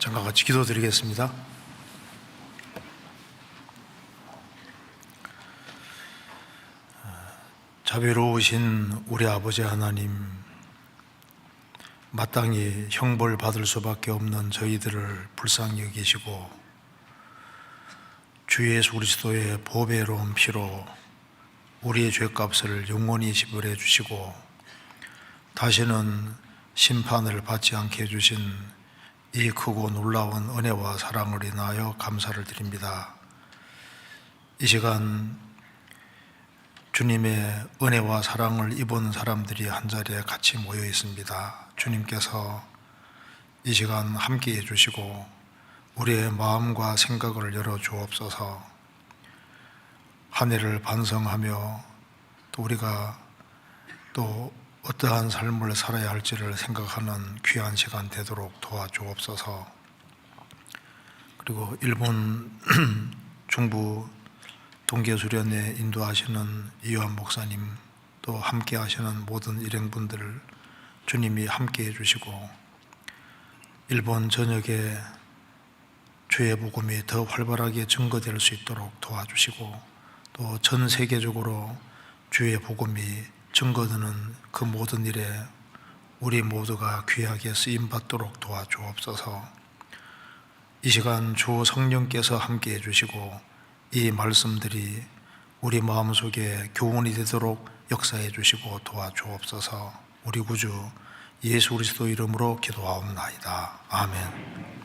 잠깐 같이 기도드리겠습니다. 자비로우신 우리 아버지 하나님, 마땅히 형벌 받을 수밖에 없는 저희들을 불쌍히 여기시고 주 예수 그리스도의 보배로운 피로 우리의 죄값을 영원히 지불해 주시고 다시는 심판을 받지 않게 해주신 이 크고 놀라운 은혜와 사랑을 인하여 감사를 드립니다. 이 시간 주님의 은혜와 사랑을 입은 사람들이 한자리에 같이 모여 있습니다. 주님께서 이 시간 함께 해주시고 우리의 마음과 생각을 열어 주옵소서. 한 해를 반성하며 또 우리가 또 어떠한 삶을 살아야 할지를 생각하는 귀한 시간 되도록 도와주옵소서. 그리고 일본 중부 동계수련회 인도하시는 이요한 목사님, 또 함께 하시는 모든 일행분들을 주님이 함께 해주시고 일본 전역에 주의 복음이 더 활발하게 증거될 수 있도록 도와주시고 또 전 세계적으로 주의 복음이 증거되는 그 모든 일에 우리 모두가 귀하게 쓰임받도록 도와주옵소서. 이 시간 주 성령께서 함께 해주시고 이 말씀들이 우리 마음속에 교훈이 되도록 역사해 주시고 도와주옵소서. 우리 구주 예수 그리스도 이름으로 기도하옵나이다. 아멘.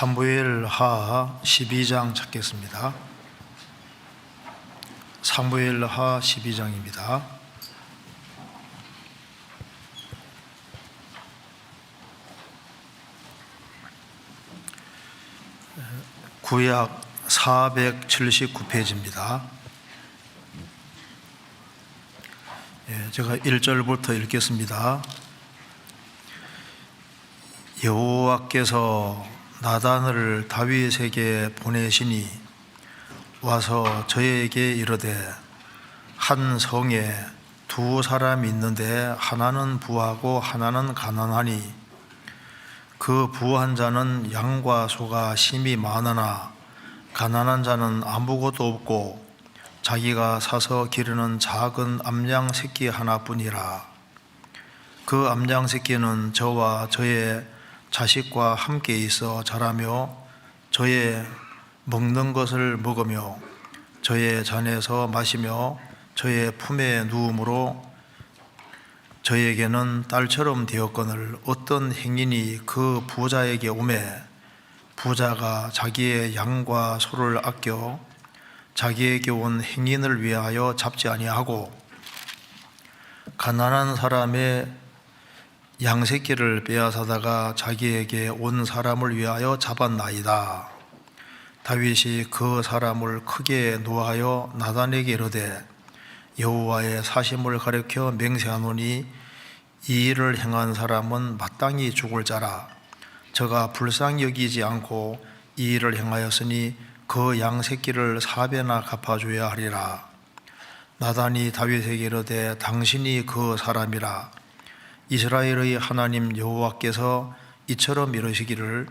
사무엘하 12장 찾겠습니다. 사무엘하 12장입니다. 구약 479페이지입니다. 제가 1절부터 읽겠습니다. 여호와께서 나단을 다윗에게 보내시니 와서 저에게 이르되 한 성에 두 사람이 있는데 하나는 부하고 하나는 가난하니 그 부한 자는 양과 소가 심히 많으나 가난한 자는 아무것도 없고 자기가 사서 기르는 작은 암양 새끼 하나뿐이라. 그 암양 새끼는 저와 저의 자식과 함께 있어 자라며 저의 먹는 것을 먹으며 저의 잔에서 마시며 저의 품에 누움으로 저에게는 딸처럼 되었거늘 어떤 행인이 그 부자에게 오매 부자가 자기의 양과 소를 아껴 자기에게 온 행인을 위하여 잡지 아니하고 가난한 사람의 양새끼를 빼앗아다가 자기에게 온 사람을 위하여 잡았나이다. 다윗이 그 사람을 크게 노하여 나단에게 이르되 여호와의 사심을 가리켜 맹세하노니 이 일을 행한 사람은 마땅히 죽을 자라. 저가 불쌍히 여기지 않고 이 일을 행하였으니 그 양새끼를 4배나 갚아줘야 하리라. 나단이 다윗에게 이르되 당신이 그 사람이라. 이스라엘의 하나님 여호와께서 이처럼 이르시기를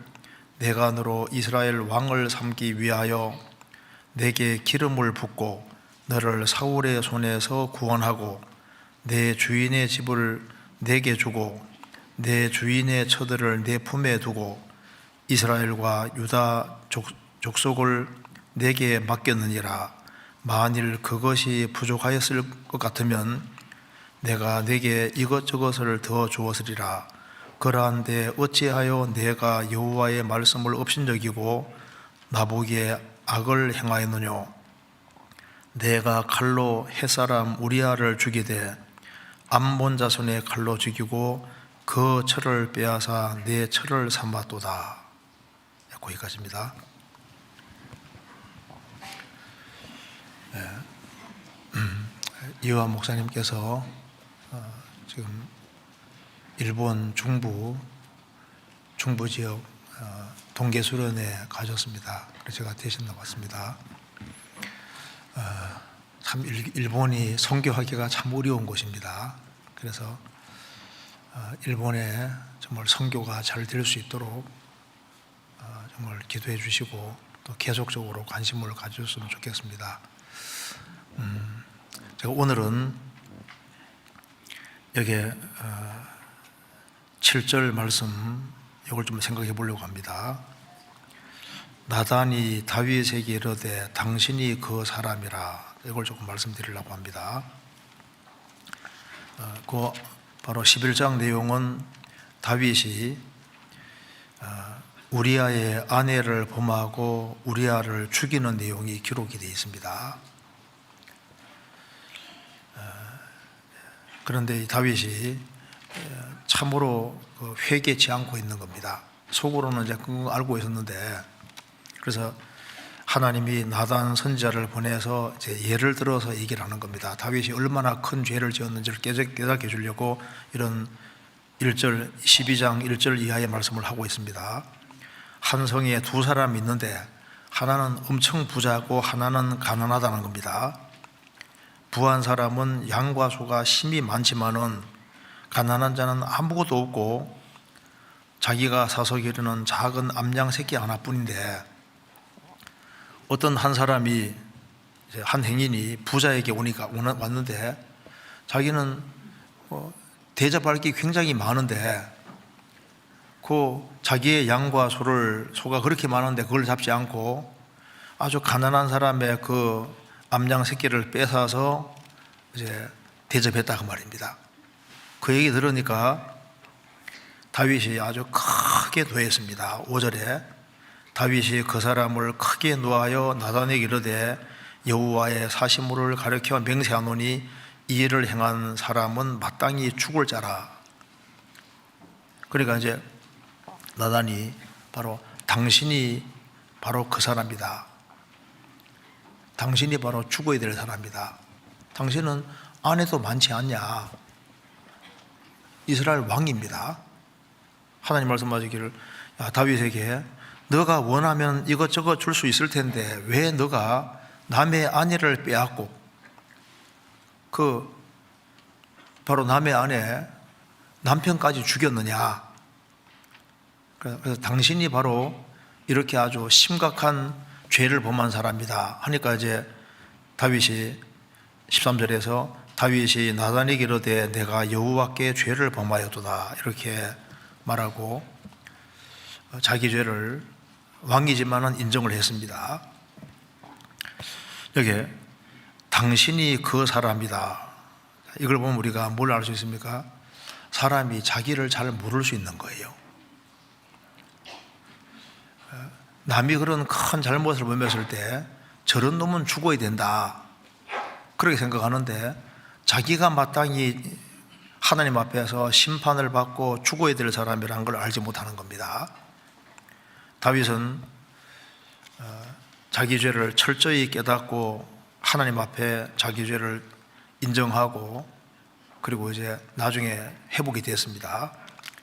내가 너로 이스라엘 왕을 삼기 위하여 내게 기름을 붓고 너를 사울의 손에서 구원하고 내 주인의 집을 내게 주고 내 주인의 처들을 내 품에 두고 이스라엘과 유다 족속을 내게 맡겼느니라. 만일 그것이 부족하였을 것 같으면 내가 내게 이것저것을 더 주었으리라. 그러한데 어찌하여 내가 여호와의 말씀을 업신여기고 나보기에 악을 행하였느뇨. 내가 칼로 햇사람 우리아를 죽이되 암몬 자손의 칼로 죽이고 그 철을 빼앗아 내 철을 삼았도다. 거기까지입니다. 이화 목사님께서 지금 일본 중부 지역 동계수련회 가셨습니다. 그래서 제가 대신 나왔습니다. 참 일본이 선교하기가 참 어려운 곳입니다. 그래서 일본에 정말 선교가 잘 될 수 있도록 정말 기도해 주시고 또 계속적으로 관심을 가져줬으면 좋겠습니다. 제가 오늘은 여기에 7절 말씀 이걸 좀 생각해 보려고 합니다. 나단이 다윗에게 이르되 당신이 그 사람이라. 이걸 조금 말씀드리려고 합니다. 그 바로 11장 내용은 다윗이 우리아의 아내를 범하고 우리아를 죽이는 내용이 기록이 되어 있습니다. 그런데 다윗이 참으로 회개치 않고 있는 겁니다. 속으로는 이제 그거 알고 있었는데, 그래서 하나님이 나단 선지자를 보내서 이제 예를 들어서 얘기를 하는 겁니다. 다윗이 얼마나 큰 죄를 지었는지를 깨닫게 해주려고 이런 1절 12장 1절 이하의 말씀을 하고 있습니다. 한 성에 두 사람이 있는데 하나는 엄청 부자고 하나는 가난하다는 겁니다. 부한 사람은 양과 소가 심히 많지만은 가난한 자는 아무것도 없고 자기가 사서 기르는 작은 암양 새끼 하나뿐인데, 어떤 한 사람이 한 행인이 부자에게 왔는데 자기는 대접할 게 굉장히 많은데 그 자기의 양과 소가 그렇게 많은데 그걸 잡지 않고 아주 가난한 사람의 그 암양 새끼를 뺏어서 이제 대접했다 그 말입니다. 그 얘기 들으니까 다윗이 아주 크게 노했습니다. 5절에 다윗이 그 사람을 크게 노하여 나단에게 이르되 여호와의 사시물을 가리켜 맹세하노니 이 일을 행한 사람은 마땅히 죽을 자라. 그러니까 이제 나단이 바로 당신이 바로 그 사람이다. 당신이 바로 죽어야 될 사람이다. 당신은 아내도 많지 않냐. 이스라엘 왕입니다. 하나님 말씀하시기를 다윗에게 너가 원하면 이것저것 줄 수 있을 텐데 왜 너가 남의 아내를 빼앗고 바로 남의 아내 남편까지 죽였느냐. 그래서 당신이 바로 이렇게 아주 심각한 죄를 범한 사람이다 하니까 이제 다윗이 13절에서 다윗이 나단에게 이르되 내가 여호와께 죄를 범하였도다 이렇게 말하고 자기 죄를 왕이지만은 인정을 했습니다. 여기 당신이 그 사람이다. 이걸 보면 우리가 뭘 알 수 있습니까? 사람이 자기를 잘 모를 수 있는 거예요. 남이 그런 큰 잘못을 범했을 때 저런 놈은 죽어야 된다 그렇게 생각하는데 자기가 마땅히 하나님 앞에서 심판을 받고 죽어야 될 사람이라는 걸 알지 못하는 겁니다. 다윗은 자기 죄를 철저히 깨닫고 하나님 앞에 자기 죄를 인정하고 그리고 이제 나중에 회복이 됐습니다.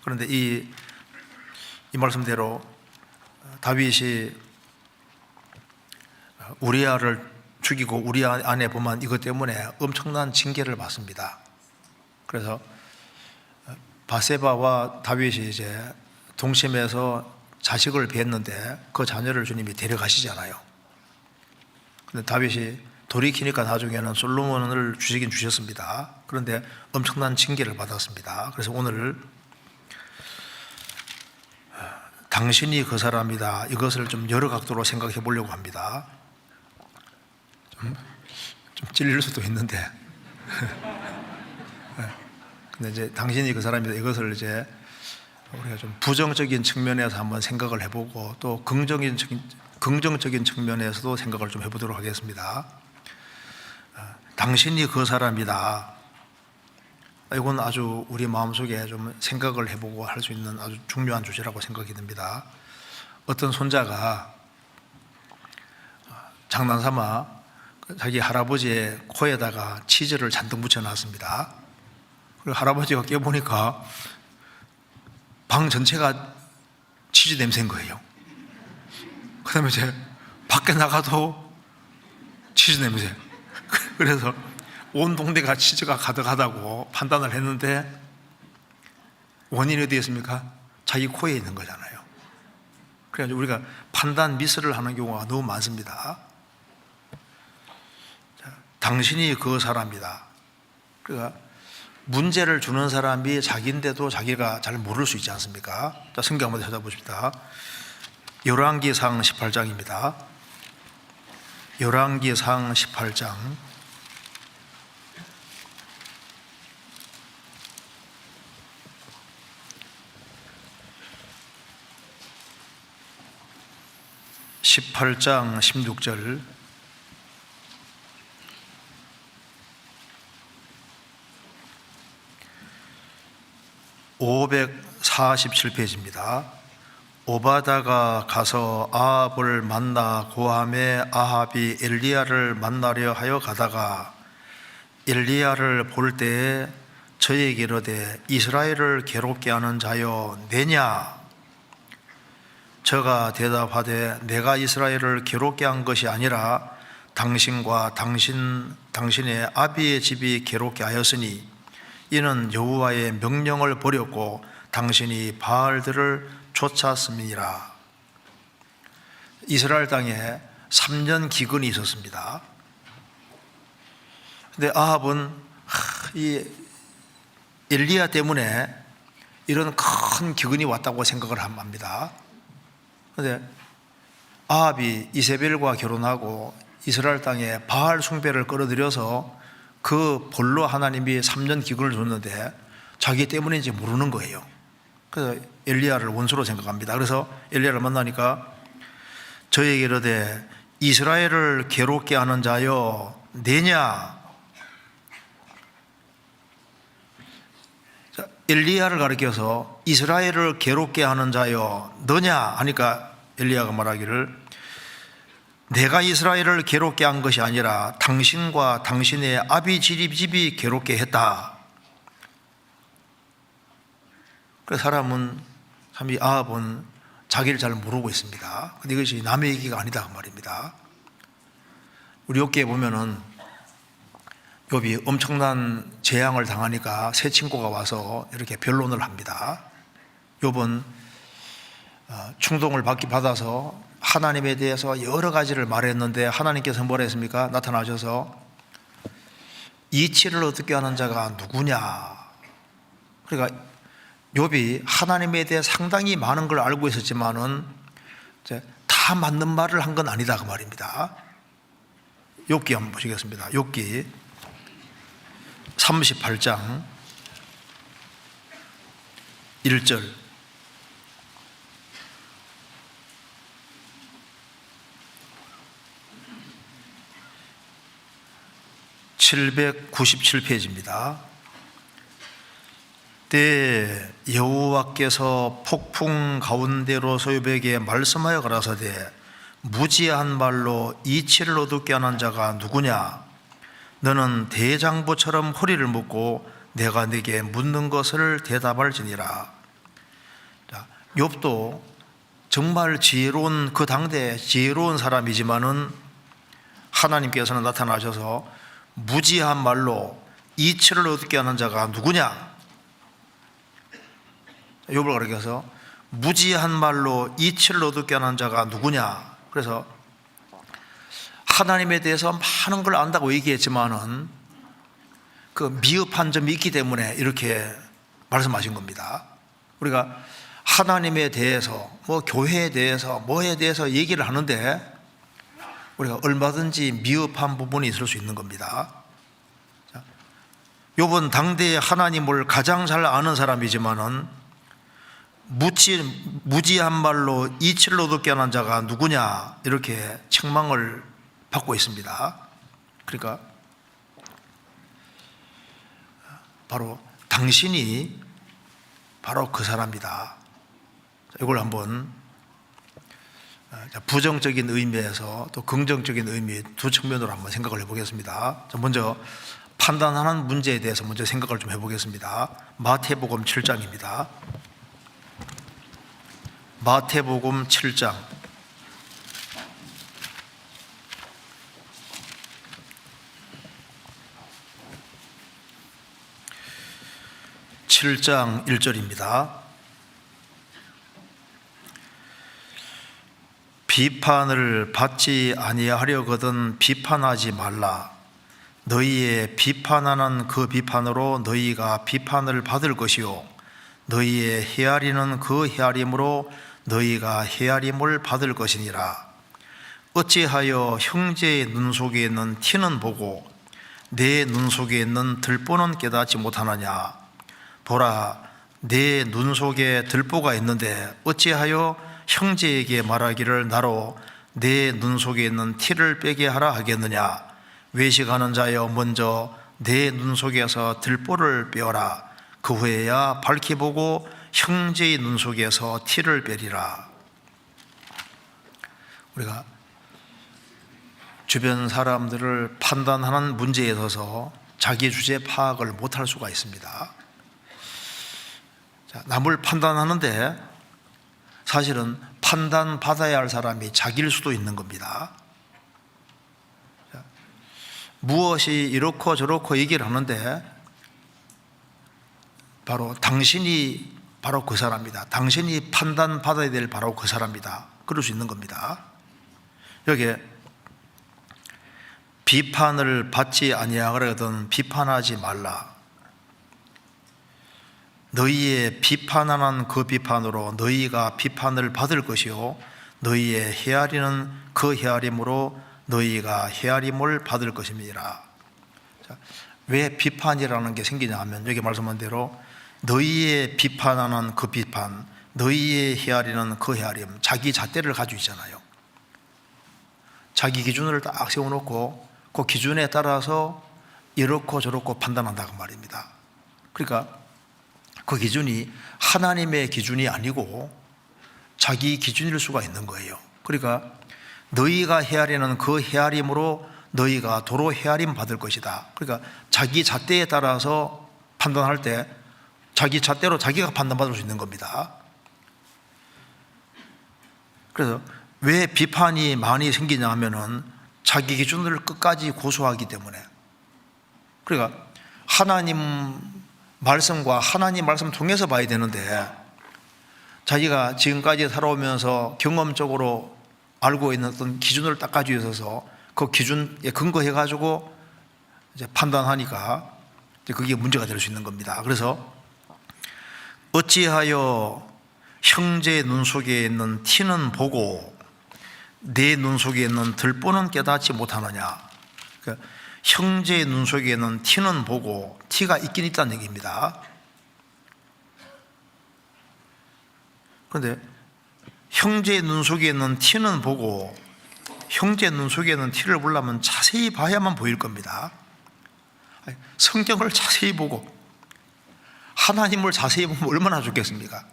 그런데 이 말씀대로 다윗이 우리아를 죽이고 우리아 안에 보면 이것 때문에 엄청난 징계를 받습니다. 그래서 바세바와 다윗이 이제 동침해서 자식을 뵀는데 그 자녀를 주님이 데려가시잖아요. 근데 다윗이 돌이키니까 나중에는 솔로몬을 주시긴 주셨습니다. 그런데 엄청난 징계를 받았습니다. 그래서 오늘 당신이 그 사람이다 이것을 좀 여러 각도로 생각해 보려고 합니다. 좀 찔릴 수도 있는데 근데 이제 당신이 그 사람이다 이것을 이제 우리가 좀 부정적인 측면에서 한번 생각을 해보고 또 긍정적인 측면에서도 생각을 좀 해보도록 하겠습니다. 당신이 그 사람이다. 이건 아주 우리 마음속에 좀 생각을 해보고 할 수 있는 아주 중요한 주제라고 생각이 듭니다. 어떤 손자가 장난삼아 자기 할아버지의 코에다가 치즈를 잔뜩 묻혀놨습니다. 그리고 할아버지가 깨보니까 방 전체가 치즈 냄새인 거예요. 그 다음에 이제 밖에 나가도 치즈 냄새. 그래서 온 동네가 치즈가 가득하다고 판단을 했는데 원인이 어디에 있습니까? 자기 코에 있는 거잖아요. 그래서 우리가 판단 미스를 하는 경우가 너무 많습니다. 자, 당신이 그 사람이다. 그러니까 문제를 주는 사람이 자기인데도 자기가 잘 모를 수 있지 않습니까? 자, 성경 한번 찾아보십시다. 열왕기상 18장입니다. 열왕기상 18장 18장 16절 (547페이지입니다) 오바다가 가서 아합을 만나 고함에 아합이 엘리야를 만나려 하여 가다가 엘리야를 볼 때에 저에게 이르되 이스라엘을 괴롭게 하는 자여 내냐? 저가 대답하되 내가 이스라엘을 괴롭게 한 것이 아니라 당신과 당신의 아비의 집이 괴롭게 하였으니 이는 여호와의 명령을 버렸고 당신이 바알들을 쫓았음이니라. 이스라엘 땅에 3년 기근이 있었습니다. 근데 아합은 이 엘리야 때문에 이런 큰 기근이 왔다고 생각을 합니다. 그런데 아합이 이세벨과 결혼하고 이스라엘 땅에 바알 숭배를 끌어들여서 그 볼로 하나님이 3년 기근을 줬는데 자기 때문인지 모르는 거예요. 그래서 엘리야를 원수로 생각합니다. 그래서 엘리야를 만나니까 저에게 이르되 이스라엘을 괴롭게 하는 자여 내냐. 엘리야를 가리켜서 이스라엘을 괴롭게 하는 자여 너냐 하니까 엘리야가 말하기를 내가 이스라엘을 괴롭게 한 것이 아니라 당신과 당신의 아비 집이 괴롭게 했다. 그래서 사람은 참 이 아합은 자기를 잘 모르고 있습니다. 근데 이것이 남의 얘기가 아니다 그 말입니다. 우리 욥기에 보면은 욥이 엄청난 재앙을 당하니까 세 친구가 와서 이렇게 변론을 합니다. 욥은 충동을 받아서 하나님에 대해서 여러 가지를 말했는데 하나님께서 뭐라 했습니까? 나타나셔서 이치를 얻게 하는 자가 누구냐. 그러니까 욥이 하나님에 대해 상당히 많은 걸 알고 있었지만은 다 맞는 말을 한 건 아니다 그 말입니다. 욥기 한번 보시겠습니다. 욥기 38장 1절. (797페이지입니다) 때 여호와께서 폭풍 가운데로서 욥에게 말씀하여 가라사대 무지한 말로 이치를 얻게 하는 자가 누구냐. 너는 대장부처럼 허리를 묶고 내가 네게 묻는 것을 대답할지니라. 욥도 정말 지혜로운 그 당대 지혜로운 사람이지만은 하나님께서는 나타나셔서 무지한 말로 이치를 얻게 하는 자가 누구냐. 욥을 가리켜서 무지한 말로 이치를 얻게 하는 자가 누구냐. 그래서 하나님에 대해서 많은 걸 안다고 얘기했지만은 그 미흡한 점이 있기 때문에 이렇게 말씀하신 겁니다. 우리가 하나님에 대해서 뭐 교회에 대해서 뭐에 대해서 얘기를 하는데 우리가 얼마든지 미흡한 부분이 있을 수 있는 겁니다. 욥은 당대의 하나님을 가장 잘 아는 사람이지만은 무지한 말로 이치를 얻게 하는 자가 누구냐 이렇게 책망을 받고 있습니다. 그러니까 바로 당신이 바로 그 사람이다. 이걸 한번 부정적인 의미에서 또 긍정적인 의미 두 측면으로 한번 생각을 해보겠습니다. 먼저 판단하는 문제에 대해서 먼저 생각을 좀 해보겠습니다. 마태복음 7장입니다. 마태복음 7장 7장 1절입니다. 비판을 받지 아니하려거든 비판하지 말라. 너희의 비판하는 그 비판으로 너희가 비판을 받을 것이요 너희의 헤아리는 그 헤아림으로 너희가 헤아림을 받을 것이니라. 어찌하여 형제의 눈 속에 있는 티는 보고 내 눈 속에 있는 들보는 깨닫지 못하느냐. 보라, 내 눈 속에 들보가 있는데 어찌하여 형제에게 말하기를 나로 내 눈 속에 있는 티를 빼게 하라 하겠느냐. 외식하는 자여 먼저 내 눈 속에서 들보를 빼어라. 그 후에야 밝히 보고 형제의 눈 속에서 티를 빼리라. 우리가 주변 사람들을 판단하는 문제에 있어서 자기 주제 파악을 못할 수가 있습니다. 남을 판단하는데 사실은 판단받아야 할 사람이 자기일 수도 있는 겁니다. 무엇이 이렇고 저렇고 얘기를 하는데 바로 당신이 바로 그 사람이다. 당신이 판단받아야 될 바로 그 사람이다. 그럴 수 있는 겁니다. 여기에 비판을 받지 아니하거든 비판하지 말라. 너희의 비판하는 그 비판으로 너희가 비판을 받을 것이요 너희의 헤아리는 그 헤아림으로 너희가 헤아림을 받을 것입니다. 왜 비판이라는 게 생기냐 하면 여기 말씀한 대로 너희의 비판하는 그 비판, 너희의 헤아리는 그 헤아림, 자기 잣대를 가지고 있잖아요. 자기 기준을 딱 세워놓고 그 기준에 따라서 이렇고 저렇고 판단한다고 말입니다. 그러니까 그 기준이 하나님의 기준이 아니고 자기 기준일 수가 있는 거예요. 그러니까 너희가 헤아리는 그 헤아림으로 너희가 도로 헤아림 받을 것이다. 그러니까 자기 잣대에 따라서 판단할 때 자기 잣대로 자기가 판단받을 수 있는 겁니다. 그래서 왜 비판이 많이 생기냐 하면은 자기 기준을 끝까지 고수하기 때문에. 그러니까 하나님 말씀과 하나님 말씀 통해서 봐야 되는데 자기가 지금까지 살아오면서 경험적으로 알고 있는 어떤 기준을 딱 가지고 있어서 그 기준에 근거해 가지고 이제 판단하니까 그게 문제가 될 수 있는 겁니다. 그래서 어찌하여 형제의 눈 속에 있는 티는 보고 내 눈 속에 있는 들보는 깨닫지 못하느냐. 그러니까 형제의 눈 속에 있는 티는 보고, 티가 있긴 있다는 얘기입니다. 그런데 형제의 눈 속에 있는 티는 보고, 형제의 눈 속에 있는 티를 보려면 자세히 봐야만 보일 겁니다. 성경을 자세히 보고 하나님을 자세히 보면 얼마나 좋겠습니까?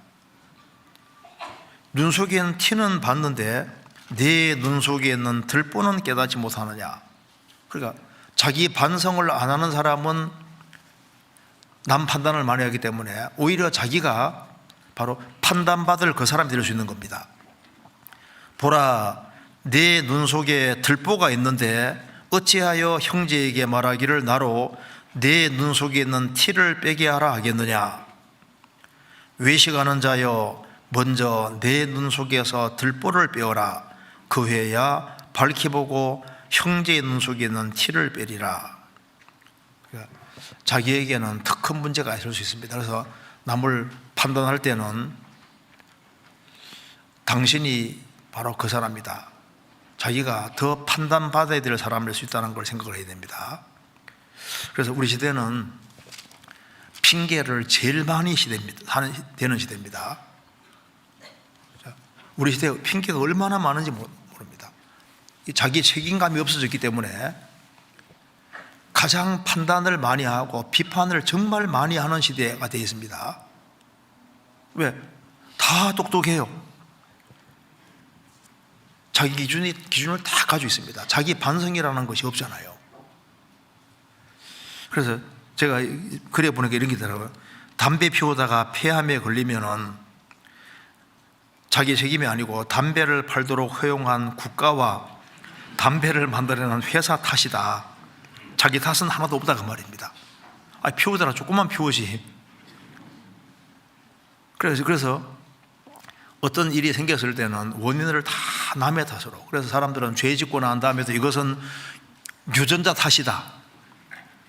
눈 속에 있는 티는 봤는데 내 눈 속에 있는 들보는 깨닫지 못하느냐. 그러니까 자기 반성을 안 하는 사람은 남 판단을 많이 하기 때문에 오히려 자기가 바로 판단받을 그 사람이 될 수 있는 겁니다. 보라, 내 눈 속에 들보가 있는데 어찌하여 형제에게 말하기를 나로 내 눈 속에 있는 티를 빼게 하라 하겠느냐. 외식하는 자여, 먼저 내 눈 속에서 들보를 빼어라. 그 후에야 밝히 보고 형제의 눈 속에 있는 티를 빼리라. 그러니까 자기에게는 더 큰 문제가 있을 수 있습니다. 그래서 남을 판단할 때는 당신이 바로 그 사람이다. 자기가 더 판단받아야 될 사람일 수 있다는 걸 생각을 해야 됩니다. 그래서 우리 시대는 핑계를 제일 많이 되는 시대입니다. 우리 시대에 핑계가 얼마나 많은지 모릅니다. 자기 책임감이 없어졌기 때문에 가장 판단을 많이 하고 비판을 정말 많이 하는 시대가 되어 있습니다. 왜? 다 똑똑해요. 자기 기준을 다 가지고 있습니다. 자기 반성이라는 것이 없잖아요. 그래서 제가 글에 보니까 이런 게 있더라고요. 담배 피우다가 폐암에 걸리면은 자기 책임이 아니고 담배를 팔도록 허용한 국가와 담배를 만들어낸 회사 탓이다. 자기 탓은 하나도 없다 그 말입니다. 피우더라 조금만 피우지. 그래서 어떤 일이 생겼을 때는 원인을 다 남의 탓으로. 그래서 사람들은 죄 짓고 난 다음에도 이것은 유전자 탓이다.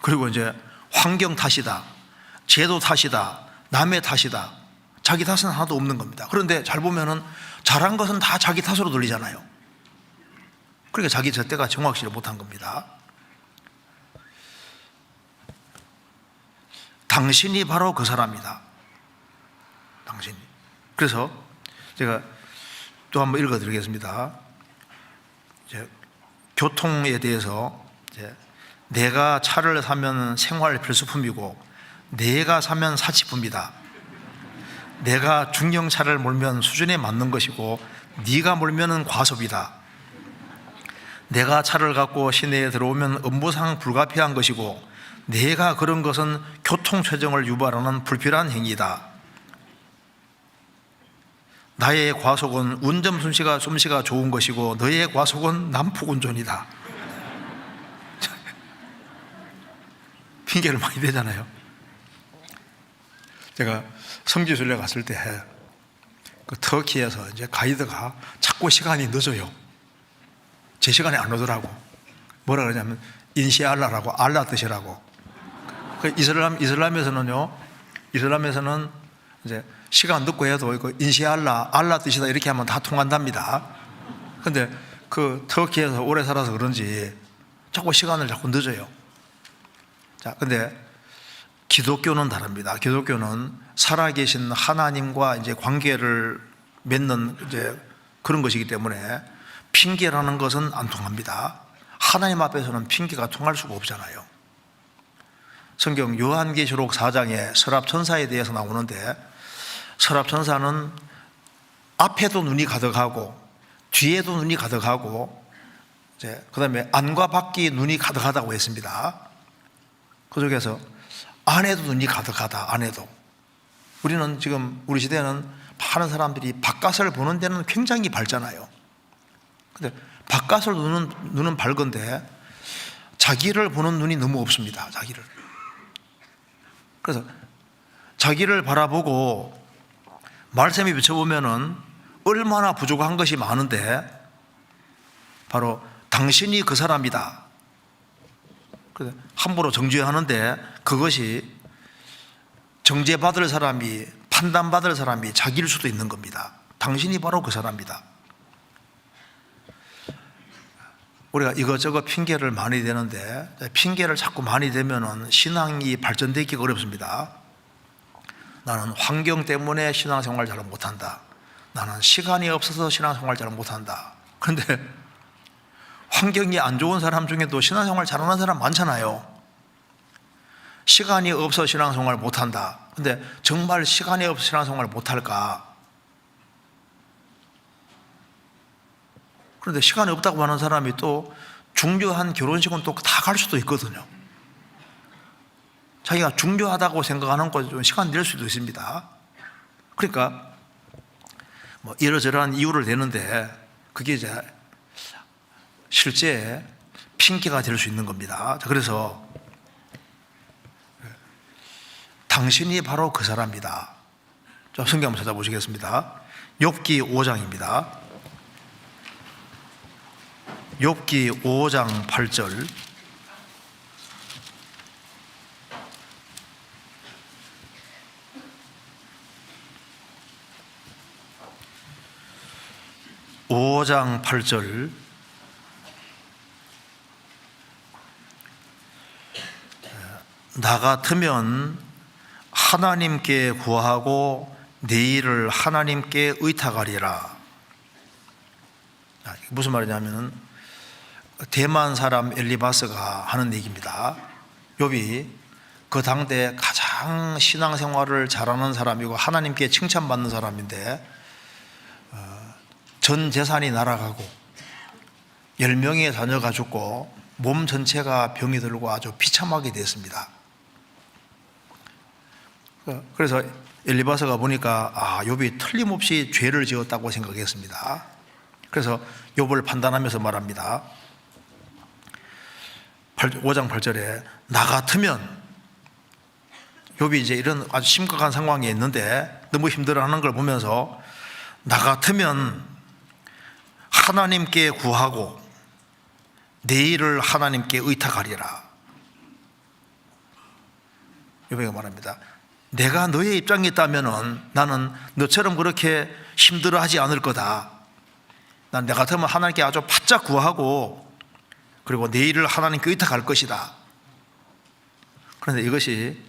그리고 이제 환경 탓이다. 제도 탓이다. 남의 탓이다. 자기 탓은 하나도 없는 겁니다. 그런데 잘 보면은 잘한 것은 다 자기 탓으로 돌리잖아요. 그러니까 자기 잣대가 정확시를 못한 겁니다. 당신이 바로 그 사람이다. 당신이. 그래서 제가 또 한번 읽어드리겠습니다. 교통에 대해서 내가 차를 사면 생활 필수품이고 내가 사면 사치품이다. 내가 중형차를 몰면 수준에 맞는 것이고 네가 몰면은 과소비다. 내가 차를 갖고 시내에 들어오면 업무상 불가피한 것이고 내가 그런 것은 교통체증을 유발하는 불필요한 행위다. 나의 과속은 운전 솜씨가 좋은 것이고 너의 과속은 난폭운전이다. 핑계를 많이 대잖아요. 제가 성지순례 갔을 때 그 터키에서 이제 가이드가 자꾸 시간이 늦어요. 제 시간에 안 오더라고. 뭐라 그러냐면 인시알라라고, 알라 뜻이라고. 그 이슬람에서는 이제 시간 늦고 해도 그 인시알라, 알라 뜻이다 이렇게 하면 다 통한답니다. 근데 그 터키에서 오래 살아서 그런지 자꾸 시간을 자꾸 늦어요. 자, 근데 기독교는 다릅니다. 기독교는 살아계신 하나님과 이제 관계를 맺는 이제 그런 것이기 때문에 핑계라는 것은 안 통합니다. 하나님 앞에서는 핑계가 통할 수가 없잖아요. 성경 요한계시록 4장에 서랍천사에 대해서 나오는데, 서랍천사는 앞에도 눈이 가득하고 뒤에도 눈이 가득하고 그 다음에 안과 밖이 눈이 가득하다고 했습니다. 그 중에서 안에도 눈이 가득하다. 안에도. 우리는 지금 우리 시대는 많은 사람들이 바깥을 보는 데는 굉장히 밝잖아요. 근데 바깥을 눈은 밝은데 자기를 보는 눈이 너무 없습니다. 자기를. 그래서 자기를 바라보고 말씀에 비춰보면은 얼마나 부족한 것이 많은데 바로 당신이 그 사람이다. 함부로 정죄하는데 그것이 정죄받을 사람이, 판단받을 사람이 자기일 수도 있는 겁니다. 당신이 바로 그 사람이다. 우리가 이것저것 핑계를 많이 대는데 핑계를 자꾸 많이 대면은 신앙이 발전되기가 어렵습니다. 나는 환경 때문에 신앙생활 잘 못한다. 나는 시간이 없어서 신앙생활 잘 못한다. 그런데 환경이 안 좋은 사람 중에도 신앙생활 잘하는 사람 많잖아요. 시간이 없어 신앙생활 못한다. 근데 정말 시간이 없어 신앙생활 못할까? 그런데 시간이 없다고 하는 사람이 또 중요한 결혼식은 또 다 갈 수도 있거든요. 자기가 중요하다고 생각하는 것에 좀 시간 낼 수도 있습니다. 그러니까 뭐 이러저러한 이유를 대는데 그게 이제 실제 핑계가 될 수 있는 겁니다. 그래서 당신이 바로 그 사람이다. 자, 성경 한번 찾아보시겠습니다. 욥기 5장입니다. 욥기 5장 8절. (5장 8절) 나 같으면 하나님께 구하고 내 일을 하나님께 의탁하리라. 무슨 말이냐면 대만 사람 엘리바스가 하는 얘기입니다. 욥이 그 당대 가장 신앙생활을 잘하는 사람이고 하나님께 칭찬받는 사람인데 전 재산이 날아가고 10명의 자녀가 죽고 몸 전체가 병이 들고 아주 비참하게 됐습니다. 그래서 엘리바스가 보니까 욥이 틀림없이 죄를 지었다고 생각했습니다. 그래서 욥을 판단하면서 말합니다. 5장 8절에 나 같으면, 욥이 이제 이런 아주 심각한 상황에 있는데 너무 힘들어하는 걸 보면서 나 같으면 하나님께 구하고 내 일을 하나님께 의탁하리라. 욥이 말합니다. 내가 너의 입장에 있다면 나는 너처럼 그렇게 힘들어하지 않을 거다. 난 내 같으면 하나님께 아주 바짝 구하고 그리고 내 일을 하나님께 의탁할 것이다. 그런데 이것이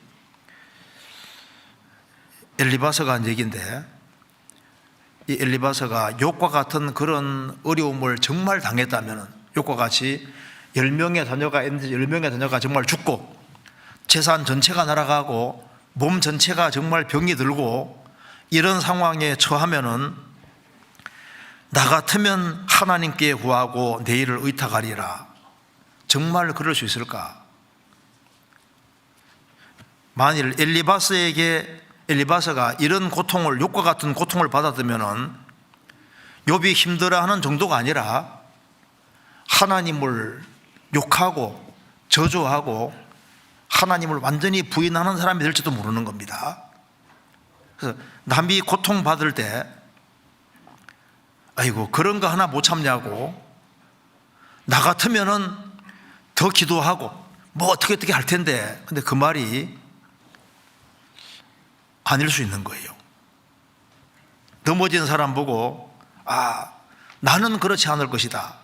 엘리바서가 한 얘기인데, 이 엘리바서가 욥과 같은 그런 어려움을 정말 당했다면, 욥과 같이 10명의 자녀가 있는데 10명의 자녀가 정말 죽고 재산 전체가 날아가고 몸 전체가 정말 병이 들고 이런 상황에 처하면은 나 같으면 하나님께 구하고 내 일을 의탁하리라. 정말 그럴 수 있을까? 만일 엘리바서가 이런 고통을, 욥과 같은 고통을 받았다면은 욥이 힘들어하는 정도가 아니라 하나님을 욕하고 저주하고 하나님을 완전히 부인하는 사람이 될지도 모르는 겁니다. 그래서 남이 고통받을 때 아이고 그런 거 하나 못 참냐고, 나 같으면은 더 기도하고 뭐 어떻게 할 텐데, 근데 그 말이 아닐 수 있는 거예요. 넘어진 사람 보고 나는 그렇지 않을 것이다.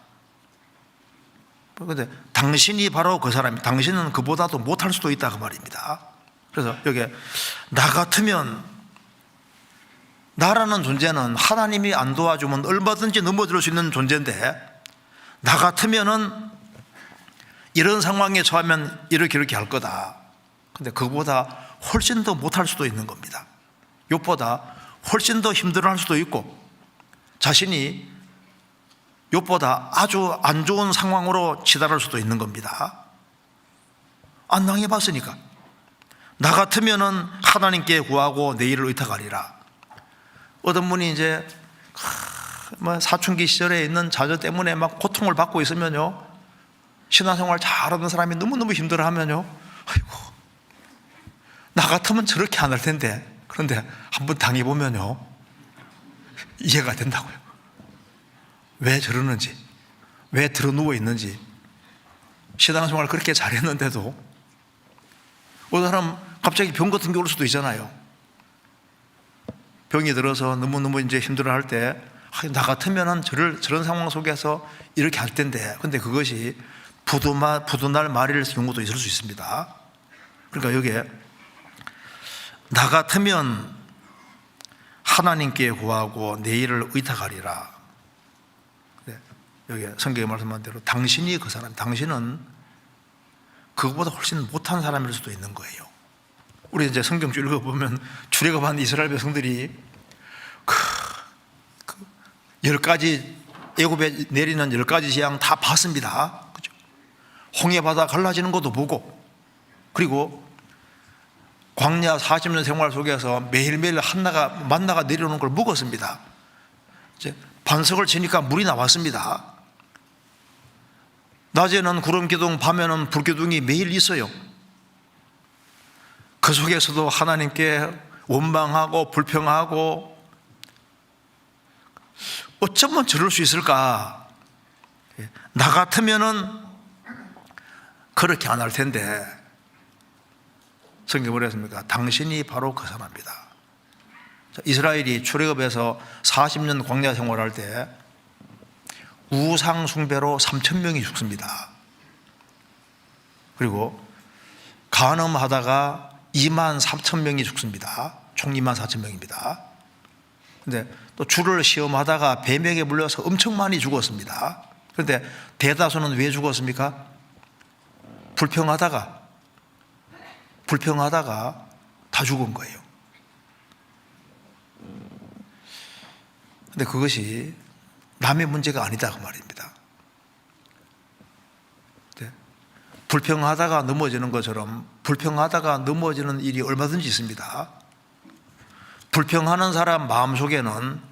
그런데 당신이 바로 그 사람이, 당신은 그보다도 못할 수도 있다 그 말입니다. 그래서 여기 나 같으면, 나라는 존재는 하나님이 안 도와주면 얼마든지 넘어질 수 있는 존재인데 나 같으면은 이런 상황에 처하면 이렇게 할 거다. 근데 그거보다 훨씬 더 못할 수도 있는 겁니다. 욥보다 훨씬 더 힘들어할 수도 있고, 자신이 욥보다 아주 안 좋은 상황으로 치달을 수도 있는 겁니다. 안 당해봤으니까. 나 같으면은 하나님께 구하고 내 일을 의탁하리라. 어떤 분이 이제 사춘기 시절에 있는 자녀 때문에 막 고통을 받고 있으면요, 신앙생활 잘하는 사람이 너무너무 힘들어하면요, 아이고, 나 같으면 저렇게 안 할 텐데. 그런데 한번 당해보면요, 이해가 된다고요. 왜 저러는지, 왜 들어누워 있는지. 신앙생활 그렇게 잘했는데도 어떤 사람 갑자기 병 같은 게 올 수도 있잖아요. 병이 들어서 너무너무 이제 힘들어할 때, 나 같으면 저런 상황 속에서 이렇게 할 텐데. 근데 그것이 부도날 말일 경우도 있을 수 있습니다. 그러니까 여기에 나 같으면 하나님께 구하고 내 일을 의탁하리라. 여기 성경에 말씀한 대로 당신이 그 사람, 당신은 그거보다 훨씬 못한 사람일 수도 있는 거예요. 우리 이제 성경 읽어보면 출애굽한 이스라엘 백성들이 그 10가지 애굽에 내리는 10가지 재앙 다 봤습니다. 그죠? 홍해바다 갈라지는 것도 보고, 그리고 광야 40년 생활 속에서 매일매일 만나가 내려오는 걸 먹었습니다. 이제 반석을 치니까 물이 나왔습니다. 낮에는 구름 기둥, 밤에는 불 기둥이 매일 있어요. 그 속에서도 하나님께 원망하고 불평하고, 어쩌면 저럴 수 있을까? 나 같으면은 그렇게 안 할 텐데. 성경이 뭐랬습니까? 당신이 바로 그 사람이다. 이스라엘이 출애굽에서 40년 광야 생활할 때 우상 숭배로 3,000명이 죽습니다. 그리고 간음하다가 24,000명이 죽습니다. 총 24,000명입니다. 근데 또 주를 시험하다가 뱀에게 물려서 엄청 많이 죽었습니다. 그런데 대다수는 왜 죽었습니까? 불평하다가 다 죽은 거예요. 근데 그것이 남의 문제가 아니다 그 말입니다. 불평하다가 넘어지는 것처럼 불평하다가 넘어지는 일이 얼마든지 있습니다. 불평하는 사람 마음속에는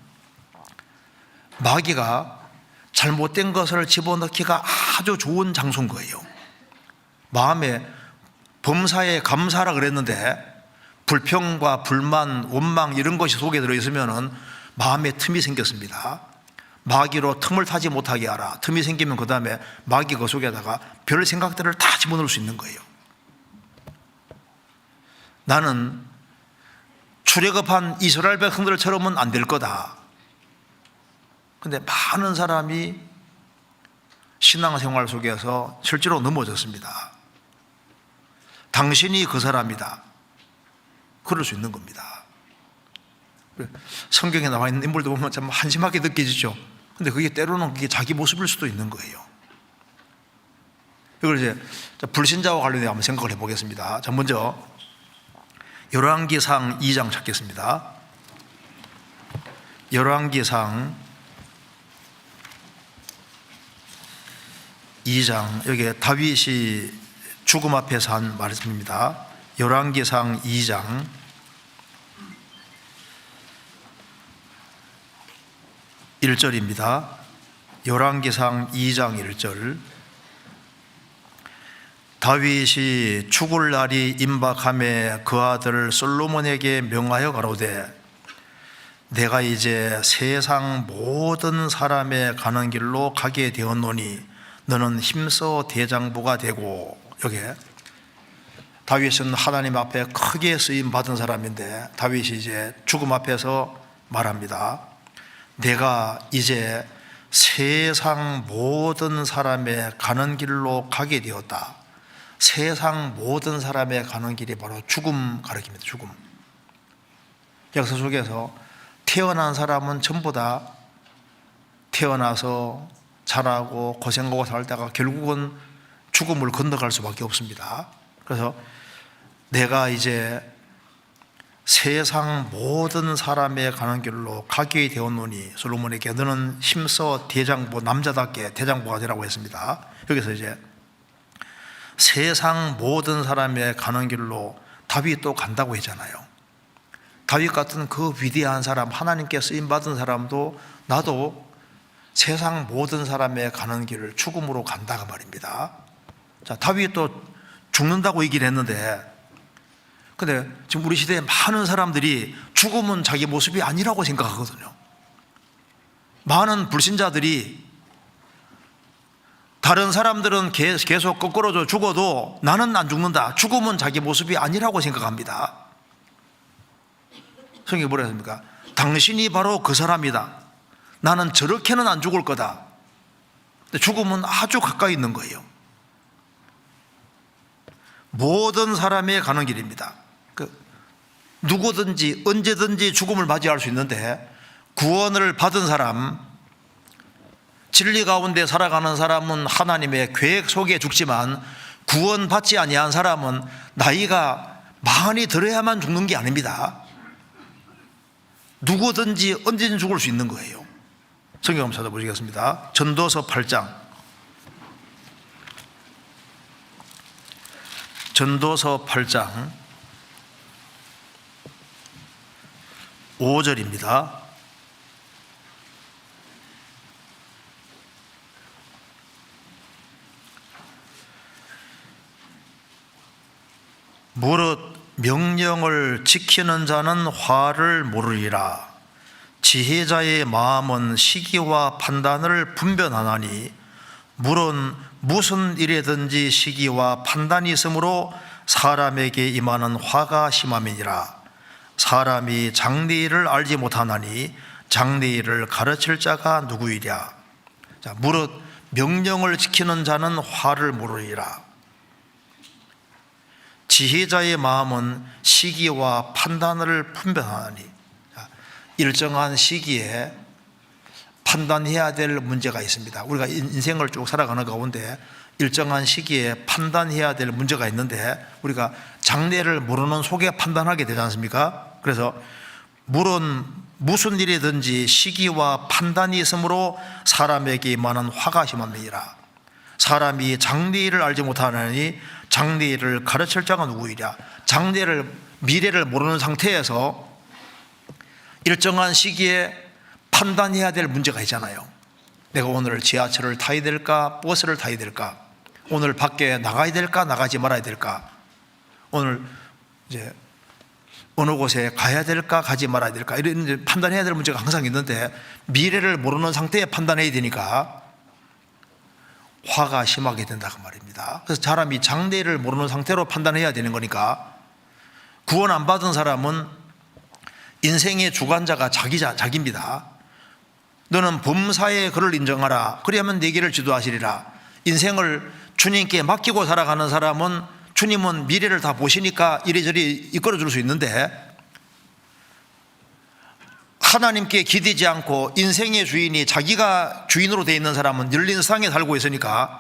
마귀가 잘못된 것을 집어넣기가 아주 좋은 장소인 거예요. 마음에 범사에 감사라 그랬는데 불평과 불만, 원망 이런 것이 속에 들어있으면 마음에 틈이 생겼습니다. 마귀로 틈을 타지 못하게 하라. 틈이 생기면 그 다음에 마귀 그 속에다가 별 생각들을 다 집어넣을 수 있는 거예요. 나는 출애굽한 이스라엘 백성들처럼은 안 될 거다. 그런데 많은 사람이 신앙생활 속에서 실제로 넘어졌습니다. 당신이 그 사람이다. 그럴 수 있는 겁니다. 성경에 나와 있는 인물도 보면 참 한심하게 느껴지죠. 근데 그게 때로는 그게 자기 모습일 수도 있는 거예요. 이걸 이제 불신자와 관련해 한번 생각을 해보겠습니다. 자, 먼저 열왕기상 2장 찾겠습니다. 열왕기상 2장, 여기에 다윗이 죽음 앞에서 한 말씀입니다. 열왕기상 2장 1절입니다. 열왕기상 2장 1절. 다윗이 죽을 날이 임박함에 그 아들 솔로몬에게 명하여 가로되 내가 이제 세상 모든 사람의 가는 길로 가게 되었노니 너는 힘써 대장부가 되고. 여기에 다윗은 하나님 앞에 크게 쓰임 받은 사람인데 다윗이 이제 죽음 앞에서 말합니다. 내가 이제 세상 모든 사람의 가는 길로 가게 되었다. 세상 모든 사람의 가는 길이 바로 죽음 가리킵니다. 죽음. 역사 속에서 태어난 사람은 전부 다 태어나서 자라고 고생하고 살다가 결국은 죽음을 건너갈 수밖에 없습니다. 그래서 내가 이제 세상 모든 사람의 가는 길로 가게 되었노니 솔로몬에게 너는 힘써 대장부, 남자답게 대장부가 되라고 했습니다. 여기서 이제 세상 모든 사람의 가는 길로 다윗도 간다고 했잖아요. 다윗 같은 그 위대한 사람, 하나님께 쓰임받은 사람도 나도 세상 모든 사람의 가는 길을 죽음으로 간다고 말입니다. 자, 다윗도 죽는다고 얘기를 했는데, 근데 지금 우리 시대에 많은 사람들이 죽음은 자기 모습이 아니라고 생각하거든요. 많은 불신자들이 다른 사람들은 계속 거꾸로져 죽어도 나는 안 죽는다, 죽음은 자기 모습이 아니라고 생각합니다. 성경이 뭐라 했습니까? 당신이 바로 그 사람이다, 나는 저렇게는 안 죽을 거다. 근데 죽음은 아주 가까이 있는 거예요. 모든 사람의 가는 길입니다. 누구든지 언제든지 죽음을 맞이할 수 있는데, 구원을 받은 사람, 진리 가운데 살아가는 사람은 하나님의 계획 속에 죽지만, 구원받지 아니한 사람은 나이가 많이 들어야만 죽는 게 아닙니다. 누구든지 언제든 죽을 수 있는 거예요. 성경 한번 찾아보시겠습니다. 전도서 8장, 전도서 8장 5절입니다. 무릇 명령을 지키는 자는 화를 모르리라. 지혜자의 마음은 시기와 판단을 분별하나니, 물은 무슨 일에든지 시기와 판단이 있으므로 사람에게 임하는 화가 심함이니라. 사람이 장래일을 알지 못하나니 장래일을 가르칠 자가 누구이랴. 자, 무릇 명령을 지키는 자는 화를 모르리라. 지혜자의 마음은 시기와 판단을 분별하나니, 일정한 시기에 판단해야 될 문제가 있습니다. 우리가 인생을 쭉 살아가는 가운데 일정한 시기에 판단해야 될 문제가 있는데, 우리가 장래를 모르는 속에 판단하게 되지 않습니까? 그래서 물은 무슨 일이든지 시기와 판단이 있으므로 사람에게 임하는 화가 심함이니라. 사람이 장래일을 알지 못하나니 장래일을 가르칠 자가 누구이랴. 장래를, 미래를 모르는 상태에서 일정한 시기에 판단해야 될 문제가 있잖아요. 내가 오늘 지하철을 타야 될까, 버스를 타야 될까, 오늘 밖에 나가야 될까, 나가지 말아야 될까, 오늘 이제 어느 곳에 가야 될까, 가지 말아야 될까, 이런 판단해야 될 문제가 항상 있는데, 미래를 모르는 상태에 판단해야 되니까 화가 심하게 된다고 말입니다. 그래서 사람이 장래를 모르는 상태로 판단해야 되는 거니까, 구원 안 받은 사람은 인생의 주관자가 자기입니다. 너는 범사에 그를 인정하라, 그리하면 내 길을 지도하시리라. 인생을 주님께 맡기고 살아가는 사람은 주님은 미래를 다 보시니까 이리저리 이끌어 줄 수 있는데, 하나님께 기대지 않고 인생의 주인이 자기가 주인으로 되어 있는 사람은 열린 세상에 살고 있으니까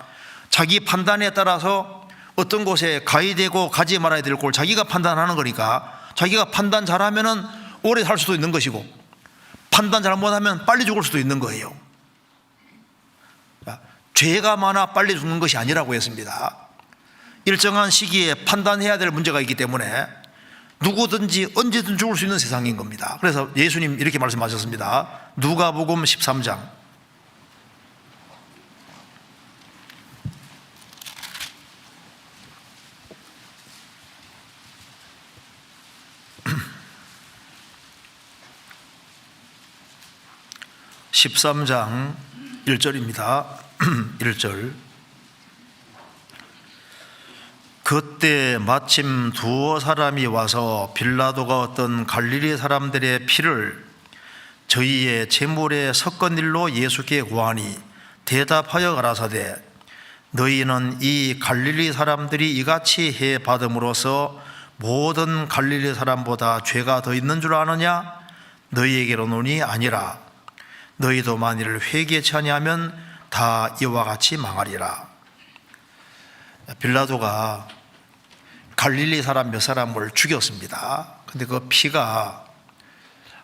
자기 판단에 따라서 어떤 곳에 가야 되고 가지 말아야 될 걸 자기가 판단하는 거니까, 자기가 판단 잘하면은 오래 살 수도 있는 것이고, 판단 잘못하면 빨리 죽을 수도 있는 거예요. 죄가 많아 빨리 죽는 것이 아니라고 했습니다. 일정한 시기에 판단해야 될 문제가 있기 때문에 누구든지 언제든 죽을 수 있는 세상인 겁니다. 그래서 예수님 이렇게 말씀하셨습니다. 누가복음 13장 13장 1절입니다. 1절. 그때 마침 두어 사람이 와서 빌라도가 어떤 갈릴리 사람들의 피를 저희의 제물에 섞은 일로 예수께 구하니, 대답하여 가라사대, 너희는 이 갈릴리 사람들이 이같이 해 받음으로써 모든 갈릴리 사람보다 죄가 더 있는 줄 아느냐? 너희에게로노니 아니라. 너희도 만일 회개치 아니하면 다 이와 같이 망하리라. 빌라도가 갈릴리 사람 몇 사람을 죽였습니다. 근데 그 피가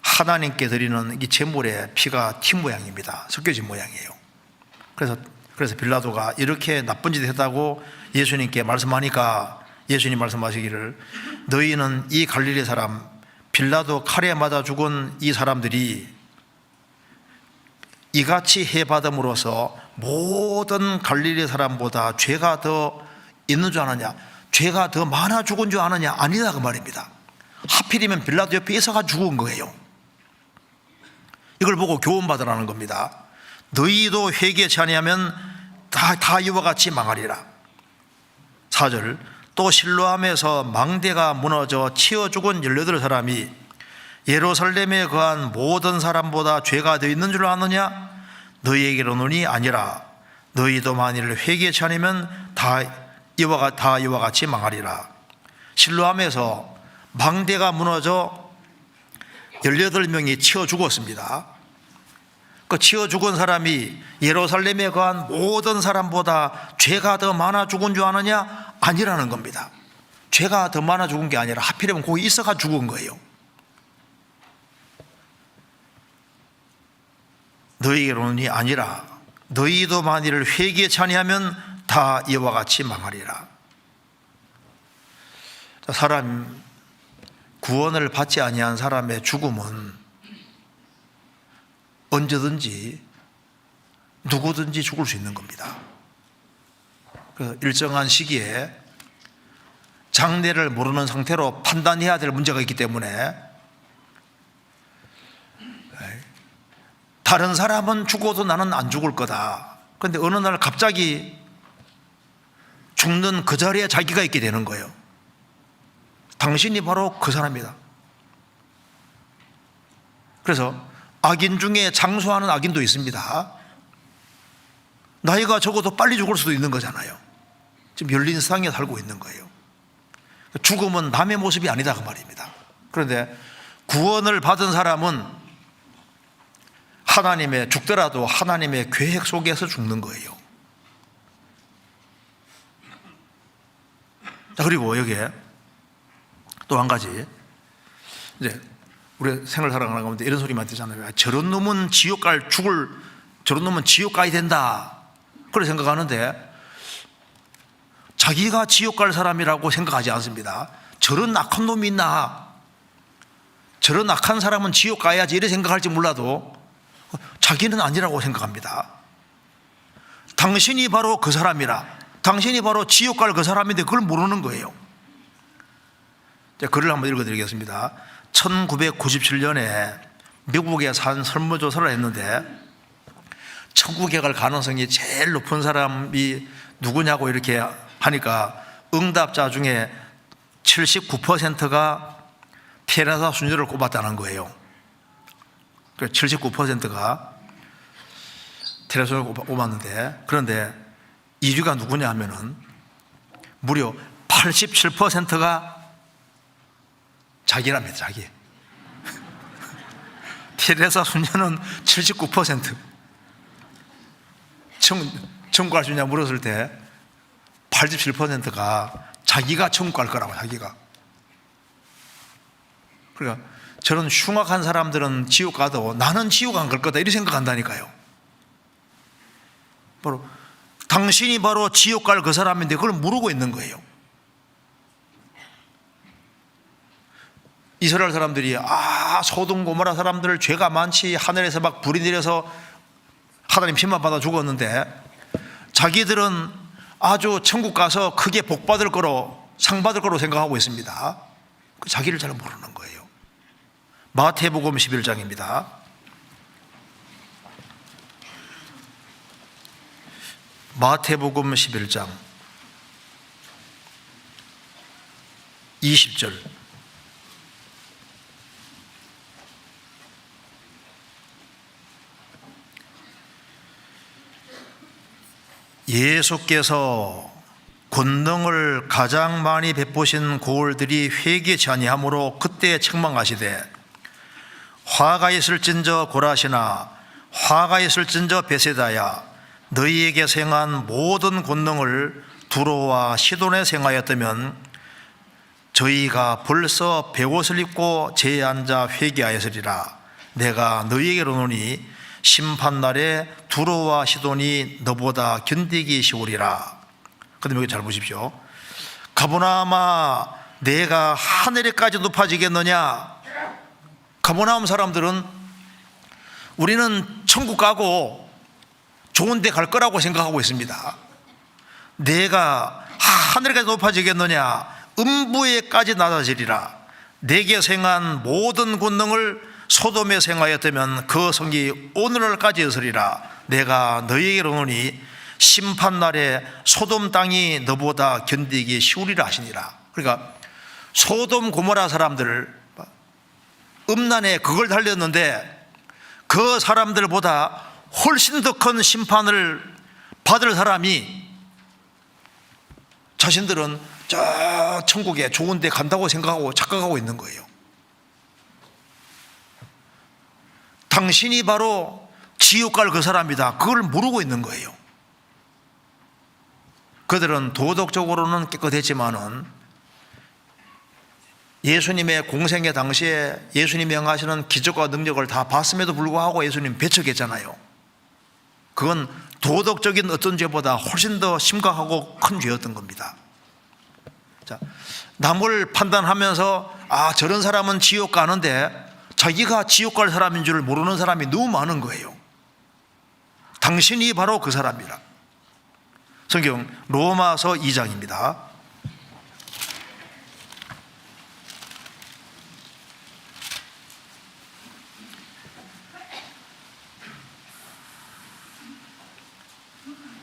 하나님께 드리는 이 제물의 피가 티 모양입니다. 섞여진 모양이에요. 그래서 빌라도가 이렇게 나쁜 짓을 했다고 예수님께 말씀하니까 예수님 말씀하시기를, 너희는 이 갈릴리 사람 빌라도 칼에 맞아 죽은 이 사람들이 이같이 해받음으로써 모든 갈릴리 사람보다 죄가 더 있는 줄 아느냐, 죄가 더 많아 죽은 줄 아느냐? 아니다 그 말입니다. 하필이면 빌라도 옆에 있어가 죽은 거예요. 이걸 보고 교훈받으라는 겁니다. 너희도 회개치 아니하면 다 이와 같이 망하리라. 4절, 또 실로암에서 망대가 무너져 치어 죽은 18사람이 예루살렘에 거한 모든 사람보다 죄가 더 있는 줄 아느냐? 너희에게로는이 아니라 너희도 만일 회개치 않으면 다 이와 같이 망하리라. 실로암에서 망대가 무너져 18명이 치어 죽었습니다. 그 치어 죽은 사람이 예루살렘에 거한 모든 사람보다 죄가 더 많아 죽은 줄 아느냐? 아니라는 겁니다. 죄가 더 많아 죽은 게 아니라 하필이면 거기 있어가 죽은 거예요. 너희에게로는이 아니라 너희도 만일 회개치 아니하면 다 이와 같이 망하리라. 사람, 구원을 받지 아니한 사람의 죽음은 언제든지 누구든지 죽을 수 있는 겁니다. 그래서 일정한 시기에 장래를 모르는 상태로 판단해야 될 문제가 있기 때문에 다른 사람은 죽어도 나는 안 죽을 거다. 그런데 어느 날 갑자기 죽는 그 자리에 자기가 있게 되는 거예요. 당신이 바로 그 사람이다. 그래서 악인 중에 장수하는 악인도 있습니다. 나이가 적어도 빨리 죽을 수도 있는 거잖아요. 지금 열린 세상에 살고 있는 거예요. 죽음은 남의 모습이 아니다 그 말입니다. 그런데 구원을 받은 사람은 하나님의, 죽더라도 하나님의 계획 속에서 죽는 거예요. 자, 그리고 여기에 또 한 가지, 이제 우리 생을 살아가는 가운데 이런 소리만 듣잖아요. 저런 놈은 지옥 저런 놈은 지옥 가야 된다. 그렇게 생각하는데 자기가 지옥 갈 사람이라고 생각하지 않습니다. 저런 악한 놈이 있나? 저런 악한 사람은 지옥 가야지 이렇게 생각할지 몰라도 자기는 아니라고 생각합니다. 당신이 바로 그 사람이라, 당신이 바로 지옥 갈 그 사람인데 그걸 모르는 거예요. 글을 한번 읽어드리겠습니다. 1997년에 미국에 산 설문조사를 했는데 천국에 갈 가능성이 제일 높은 사람이 누구냐고 이렇게 하니까 응답자 중에 79%가 테레사 수녀를 꼽았다는 거예요. 79%가 테레사를 꼽았는데, 그런데 1위가 누구냐 하면은 무려 87%가 자기랍니다. 자기. 테레사 수녀는 79%. 천국 갈 수 있냐 물었을 때 87%가 자기가 천국 갈 거라고, 자기가. 그러니까 저런 흉악한 사람들은 지옥 가도 나는 지옥 안 갈 거다 이렇게 생각한다니까요. 바로 당신이 바로 지옥 갈 그 사람인데 그걸 모르고 있는 거예요. 이스라엘 사람들이 소돔 고모라 사람들 죄가 많지, 하늘에서 막 불이 내려서 하나님 피만 받아 죽었는데 자기들은 아주 천국 가서 크게 복 받을 거로, 상 받을 거로 생각하고 있습니다. 자기를 잘 모르는 거예요. 마태복음 11장입니다. 마태복음 11장 20절. 예수께서 권능을 가장 많이 베푸신 고을들이 회개치 아니하므로 그때 책망하시되 화가 있을진저 고라시나 화가 있을진저 베세다야 너희에게 행한 모든 권능을 두로와 시돈에 행하였다면 저희가 벌써 베옷을 입고 제에 앉아 회개하였으리라. 내가 너희에게 이르노니 심판날에 두로와 시돈이 너보다 견디기 쉬우리라. 그런데 여기 잘 보십시오. 가버나움아 내가 하늘에까지 높아지겠느냐. 가버나움 사람들은 우리는 천국 가고 좋은 데 갈 거라고 생각하고 있습니다. 내가 하늘에까지 높아지겠느냐. 음부에까지 낮아지리라. 내게 행한 모든 권능을 소돔에 행하였다면 그 성이 오늘날까지 있으리라. 내가 너희에게 이르노니 심판날에 소돔 땅이 너보다 견디기 쉬우리라 하시니라. 그러니까 소돔 고모라 사람들 음란에 그걸 달렸는데 그 사람들보다 훨씬 더 큰 심판을 받을 사람이 자신들은 저 천국에 좋은 데 간다고 생각하고 착각하고 있는 거예요. 당신이 바로 지옥 갈 그 사람이다. 그걸 모르고 있는 거예요. 그들은 도덕적으로는 깨끗했지만은 예수님의 공생의 당시에 예수님이 행하시는 기적과 능력을 다 봤음에도 불구하고 예수님 배척했잖아요. 그건 도덕적인 어떤 죄보다 훨씬 더 심각하고 큰 죄였던 겁니다. 자, 남을 판단하면서 저런 사람은 지옥 가는데 자기가 지옥 갈 사람인 줄 모르는 사람이 너무 많은 거예요. 당신이 바로 그 사람이라. 성경 로마서 2장입니다.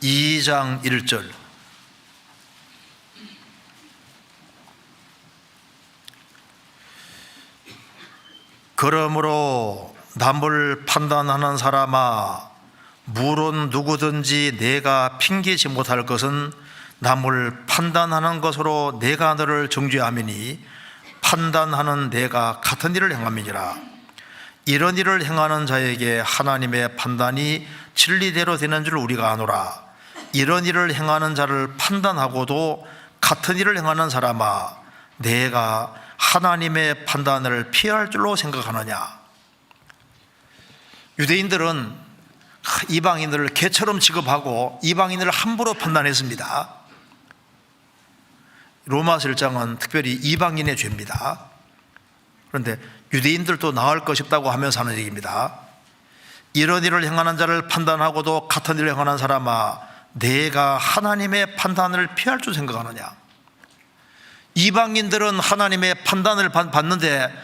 (2장 1절) 그러므로 남을 판단하는 사람아 물론 누구든지 내가 핑계지 못할 것은 남을 판단하는 것으로 내가 너를 정죄함이니 판단하는 내가 같은 일을 행함이니라. 이런 일을 행하는 자에게 하나님의 판단이 진리대로 되는 줄 우리가 아노라. 이런 일을 행하는 자를 판단하고도 같은 일을 행하는 사람아 내가 하나님의 판단을 피할 줄로 생각하느냐. 유대인들은 이방인들을 개처럼 취급하고 이방인을 함부로 판단했습니다. 로마서 1장은 특별히 이방인의 죄입니다. 그런데 유대인들도 나을 것이없다고 하면서 하는 얘기입니다. 이런 일을 행하는 자를 판단하고도 같은 일을 행하는 사람아 내가 하나님의 판단을 피할 줄 생각하느냐. 이방인들은 하나님의 판단을 받는데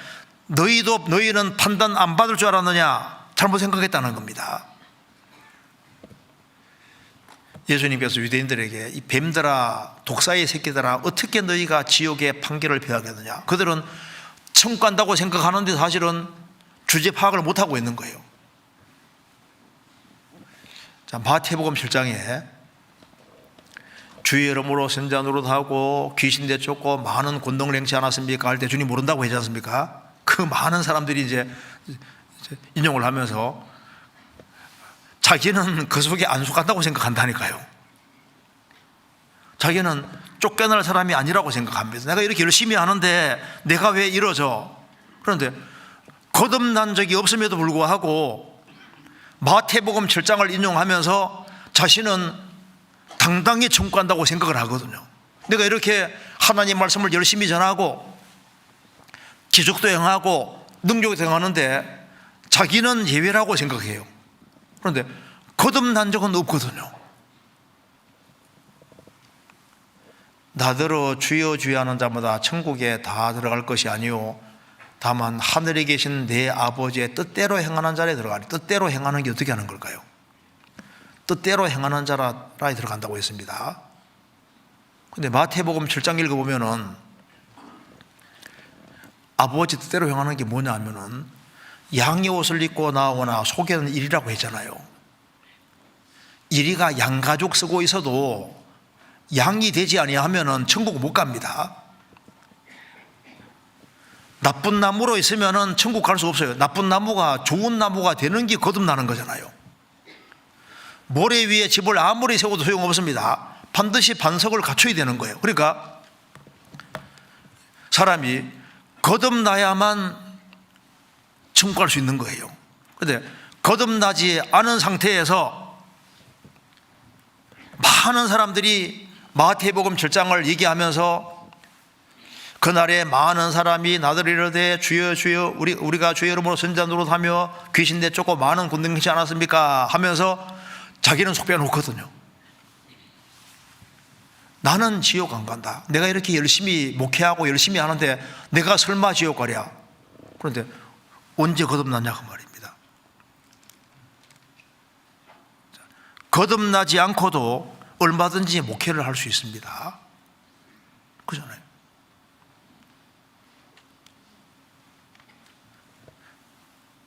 너희는 판단 안 받을 줄 알았느냐. 잘못 생각했다는 겁니다. 예수님께서 유대인들에게 이 뱀들아 독사의 새끼들아 어떻게 너희가 지옥의 판결을 피하겠느냐. 그들은 천국 간다고 생각하는데 사실은 주제 파악을 못하고 있는 거예요. 자, 마태복음 7장에 주의 이름으로 선자 노릇하고 귀신 내쫓고 많은 권능을 행치 않았습니까? 할 때 주님 모른다고 하지 않습니까? 그 많은 사람들이 이제 인용을 하면서 자기는 그 속에 안 속한다고 생각한다니까요. 자기는 쫓겨날 사람이 아니라고 생각합니다. 내가 이렇게 열심히 하는데 내가 왜 이러죠? 그런데 거듭난 적이 없음에도 불구하고 마태복음 7장을 인용하면서 자신은 당당히 천국 간다고 생각을 하거든요. 내가 이렇게 하나님 말씀을 열심히 전하고 기적도 행하고 능력도 행하는데 자기는 예외라고 생각해요. 그런데 거듭난 적은 없거든요. 나더러 주여 주여 하는 자마다 천국에 다 들어갈 것이 아니요 다만 하늘에 계신 내 아버지의 뜻대로 행하는 자에 들어가니. 뜻대로 행하는 게 어떻게 하는 걸까요? 뜻대로 행하는 자라에 들어간다고 했습니다. 그런데 마태복음 7장 읽어보면은 아버지 뜻대로 행하는 게 뭐냐 하면은 양의 옷을 입고 나오거나 속에는 일이라고 했잖아요. 이리가 양가죽 쓰고 있어도 양이 되지 아니하면은 천국 못 갑니다. 나쁜 나무로 있으면은 천국 갈 수 없어요. 나쁜 나무가 좋은 나무가 되는 게 거듭나는 거잖아요. 모래 위에 집을 아무리 세워도 소용없습니다. 반드시 반석을 갖춰야 되는 거예요. 그러니까 사람이 거듭나야만 증거할 수 있는 거예요. 그런데 거듭나지 않은 상태에서 많은 사람들이 마태복음 7장을 얘기하면서 그날에 많은 사람이 나더러 이르되 주여 주여 우리가 주의 이름으로 선지자 노릇하며 귀신 내쫓고 많은 군등 행치 않았습니까 하면서 자기는 속 빼놓거든요. 나는 지옥 안 간다. 내가 이렇게 열심히 목회하고 열심히 하는데 내가 설마 지옥 가랴. 그런데 언제 거듭났냐 그 말입니다. 거듭나지 않고도 얼마든지 목회를 할 수 있습니다. 그잖아요.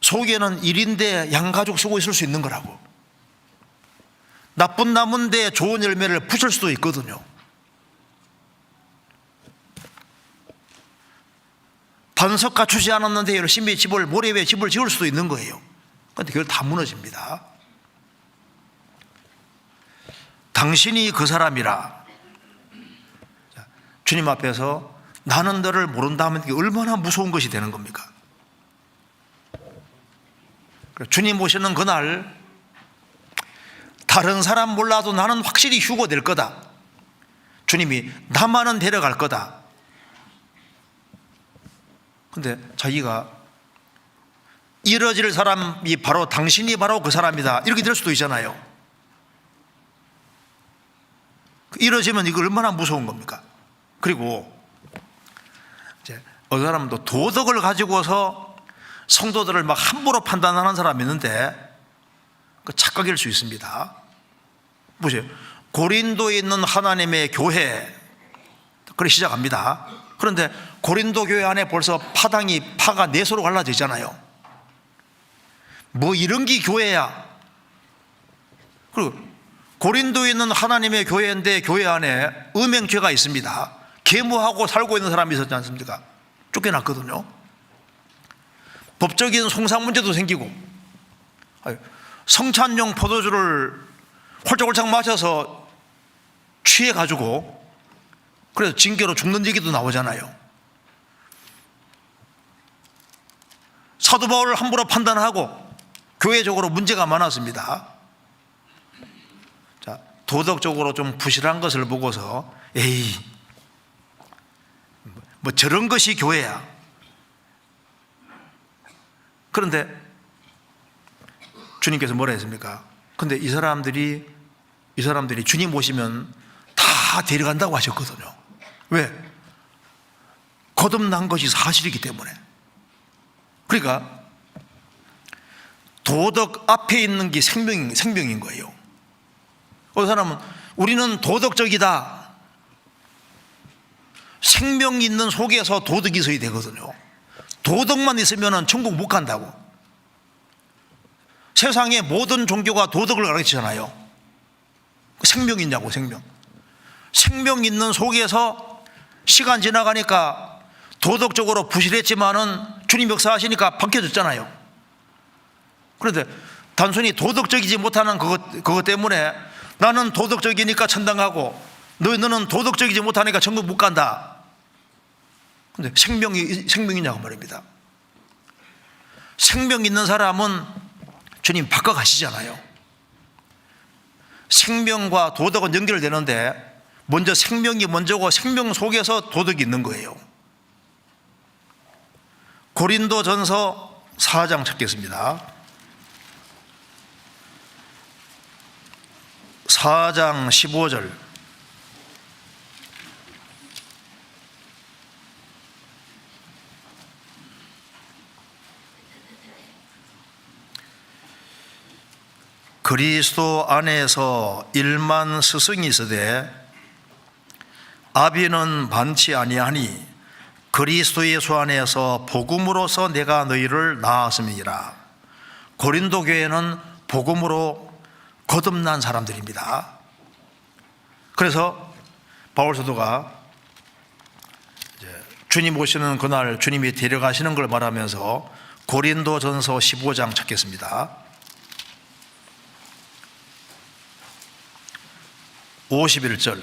속에는 1인데 양가죽 쓰고 있을 수 있는 거라고. 나쁜 나무인데 좋은 열매를 붙일 수도 있거든요. 반석 갖추지 않았는데 열심히 모래 위에 집을 지을 수도 있는 거예요. 그런데 그걸 다 무너집니다. 당신이 그 사람이라. 주님 앞에서 나는 너를 모른다 하면 이게 얼마나 무서운 것이 되는 겁니까? 주님 오시는 그날 다른 사람 몰라도 나는 확실히 휴거될 거다. 주님이 나만은 데려갈 거다. 근데 자기가 이뤄질 사람이 바로 당신이 바로 그 사람이다 이렇게 될 수도 있잖아요. 이뤄지면 이거 얼마나 무서운 겁니까? 그리고 이제 어떤 사람은 또 도덕을 가지고서 성도들을 막 함부로 판단하는 사람이 있는데 그 착각일 수 있습니다. 보세요. 고린도에 있는 하나님의 교회 그래 시작합니다. 그런데 고린도 교회 안에 벌써 파가 넷으로 갈라져 있잖아요. 뭐 이런 게 교회야. 그리고 고린도에 있는 하나님의 교회인데 교회 안에 음행죄가 있습니다. 계무하고 살고 있는 사람이 있었지 않습니까? 쫓겨났거든요. 법적인 송상 문제도 생기고 성찬용 포도주를 홀짝홀짝 마셔서 취해가지고 그래서 징계로 죽는 얘기도 나오잖아요. 사도 바울을 함부로 판단하고 교회적으로 문제가 많았습니다. 자, 도덕적으로 좀 부실한 것을 보고서 에이 뭐 저런 것이 교회야. 그런데 주님께서 뭐라 했습니까? 근데 이 사람들이 주님 오시면 다 데려간다고 하셨거든요. 왜? 거듭난 것이 사실이기 때문에. 그러니까 도덕 앞에 있는 게 생명인 거예요. 어떤 사람은 우리는 도덕적이다. 생명 있는 속에서 도덕이 있어야 되거든요. 도덕만 있으면 천국 못 간다고. 세상의 모든 종교가 도덕을 가르치잖아요. 생명 있냐고. 생명 있는 속에서 시간 지나가니까 도덕적으로 부실했지만은 주님 역사하시니까 바뀌어졌잖아요. 그런데 단순히 도덕적이지 못하는 그것 때문에 나는 도덕적이니까 천당 가고 너는 도덕적이지 못하니까 천국 못 간다. 근데 생명이냐고 말입니다. 생명 있는 사람은 주님 바꿔 가시잖아요. 생명과 도덕은 연결되는데 먼저 생명이 먼저고 생명 속에서 도덕이 있는 거예요. 고린도전서 4장 찾겠습니다. 4장 15절. 그리스도 안에서 1만 스승이 있으되 아비는 많지 아니하니 그리스도 예수 안에서 복음으로서 내가 너희를 낳았음이니라. 고린도 교회는 복음으로 거듭난 사람들입니다. 그래서 바울 사도가 주님 오시는 그날 주님이 데려가시는 걸 말하면서 고린도전서 15장 찾겠습니다. 51절.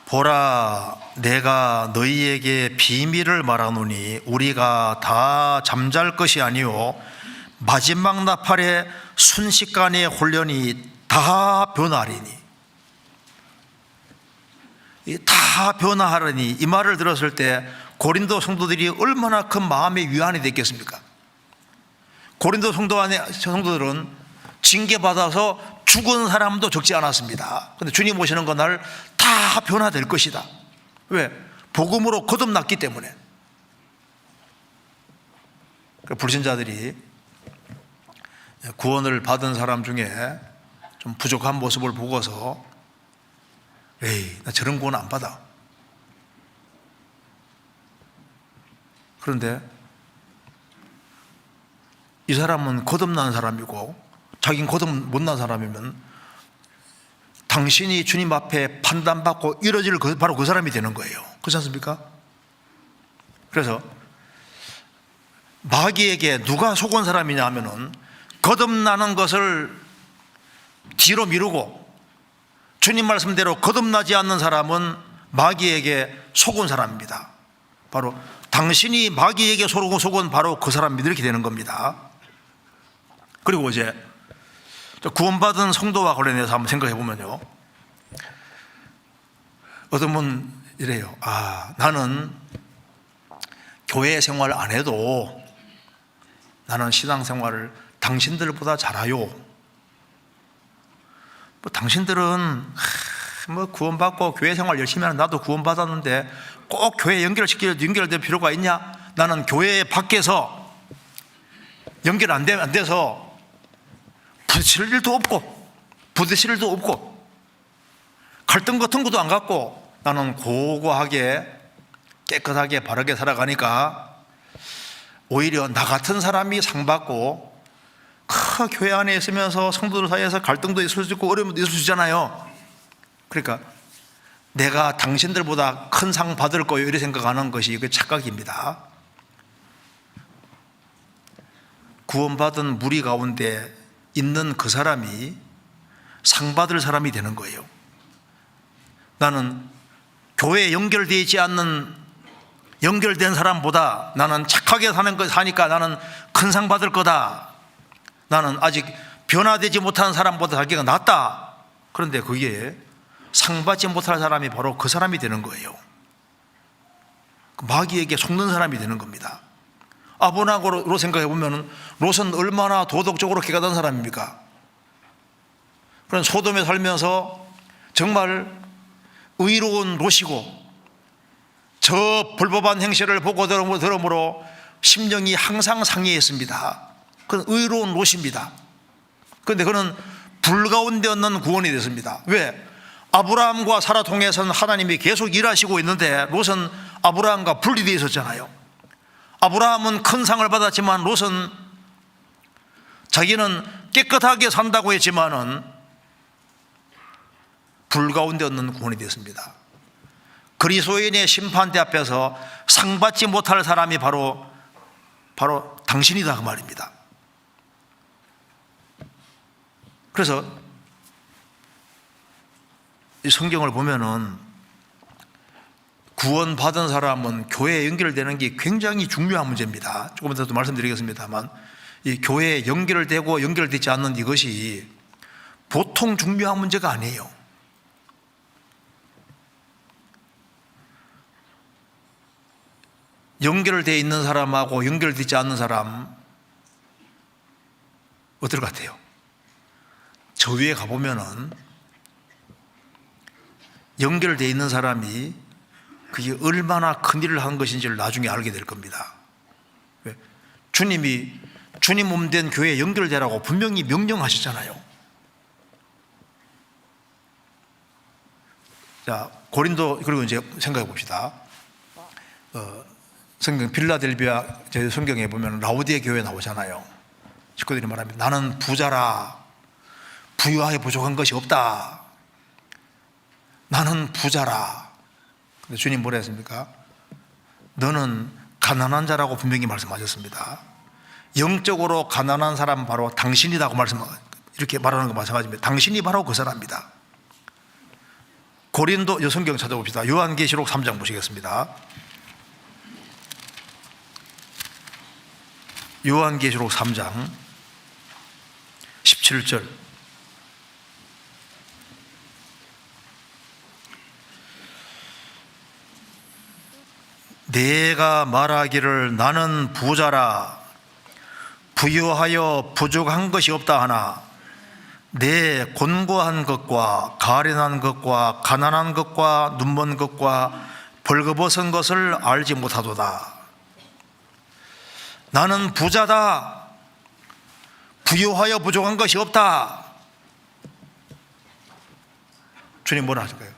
보라, 내가 너희에게 비밀을 말하노니 우리가 다 잠잘 것이 아니요 마지막 나팔의 순식간에 훈련이 다 변하리니. 다 변화하리니, 이 말을 들었을 때 고린도 성도들이 얼마나 큰 마음의 위안이 됐겠습니까? 고린도 성도들은 징계받아서 죽은 사람도 적지 않았습니다. 그런데 주님 오시는 그날 다 변화될 것이다. 왜? 복음으로 거듭났기 때문에. 불신자들이 구원을 받은 사람 중에 좀 부족한 모습을 보고서 에이, 나 저런 구원 안 받아. 그런데 이 사람은 거듭난 사람이고 자기는 거듭 못난 사람이면 당신이 주님 앞에 판단받고 이뤄질 바로 그 사람이 되는 거예요. 그렇지 않습니까? 그래서 마귀에게 누가 속은 사람이냐 하면은 거듭나는 것을 뒤로 미루고 주님 말씀대로 거듭나지 않는 사람은 마귀에게 속은 사람입니다. 바로 당신이 마귀에게 속은 바로 그 사람이 이렇게 되는 겁니다. 그리고 이제 구원받은 성도와 관련해서 한번 생각해 보면요, 어떤 분 이래요. 나는 교회 생활 안 해도 나는 신앙생활을 당신들보다 잘해요. 당신들은 구원받고 교회 생활 열심히 하는 나도 구원받았는데 꼭 교회 연결될 필요가 있냐? 나는 교회 밖에서 연결 안 돼서 부딪힐 일도 없고 부딪힐 일도 없고 갈등 같은 것도 안 갖고 나는 고고하게 깨끗하게 바르게 살아가니까 오히려 나 같은 사람이 상 받고 교회 안에 있으면서 성도들 사이에서 갈등도 있을 수 있고 어려움도 있을 수 있잖아요. 그러니까 내가 당신들보다 큰 상 받을 거예요, 이렇게 생각하는 것이 그 착각입니다. 구원받은 무리 가운데 있는 그 사람이 상 받을 사람이 되는 거예요. 나는 교회에 연결되지 않는 연결된 사람보다 나는 착하게 사니까 나는 큰 상 받을 거다. 나는 아직 변화되지 못한 사람보다 자기가 낫다. 그런데 그게 상 받지 못할 사람이 바로 그 사람이 되는 거예요. 마귀에게 속는 사람이 되는 겁니다. 아브라함으로 생각해 보면 롯은 얼마나 도덕적으로 깨끗한 사람입니까? 그런 소돔에 살면서 정말 의로운 롯이고 저 불법한 행실을 보고 들으므로 심령이 항상 상해했습니다. 그건 의로운 롯입니다. 그런데 그는 불 가운데 없는 구원이 됐습니다. 왜? 아브라함과 사라 통해서는 하나님이 계속 일하시고 있는데 롯은 아브라함과 분리되어 있었잖아요. 아브라함은 큰 상을 받았지만 롯은 자기는 깨끗하게 산다고 했지만은 불 가운데 없는 구원이 됐습니다. 그리스도인의 심판대 앞에서 상 받지 못할 사람이 바로 당신이다 그 말입니다. 그래서 이 성경을 보면은 구원받은 사람은 교회에 연결되는 게 굉장히 중요한 문제입니다. 조금 이따 또 말씀드리겠습니다만 이 교회에 연결되고 연결되지 않는 이것이 보통 중요한 문제가 아니에요. 연결되어 있는 사람하고 연결되지 않는 사람 어떨 것 같아요? 저 위에 가보면은 연결되어 있는 사람이 그게 얼마나 큰 일을 한 것인지를 나중에 알게 될 겁니다. 주님이 주님 몸된 교회에 연결되라고 분명히 명령하셨잖아요. 자, 고린도, 그리고 이제 생각해 봅시다. 성경 빌라델비아 제 성경에 보면 라오디에 교회 나오잖아요. 식구들이 말합니다. 나는 부자라, 부유하게 부족한 것이 없다. 나는 부자라. 근데 주님 뭐라 했습니까? 너는 가난한 자라고 분명히 말씀하셨습니다. 영적으로 가난한 사람은 바로 당신이라고 이렇게 말하는 거 마찬가지입니다. 당신이 바로 그 사람입니다. 고린도 성경 찾아봅시다. 요한계시록 3장 보시겠습니다. 요한계시록 3장 17절. 내가 말하기를 나는 부자라 부유하여 부족한 것이 없다 하나 내 곤고한 것과 가련한 것과 가난한 것과 눈먼 것과 벌거벗은 것을 알지 못하도다. 나는 부자다. 부유하여 부족한 것이 없다. 주님 뭐라 하실까요?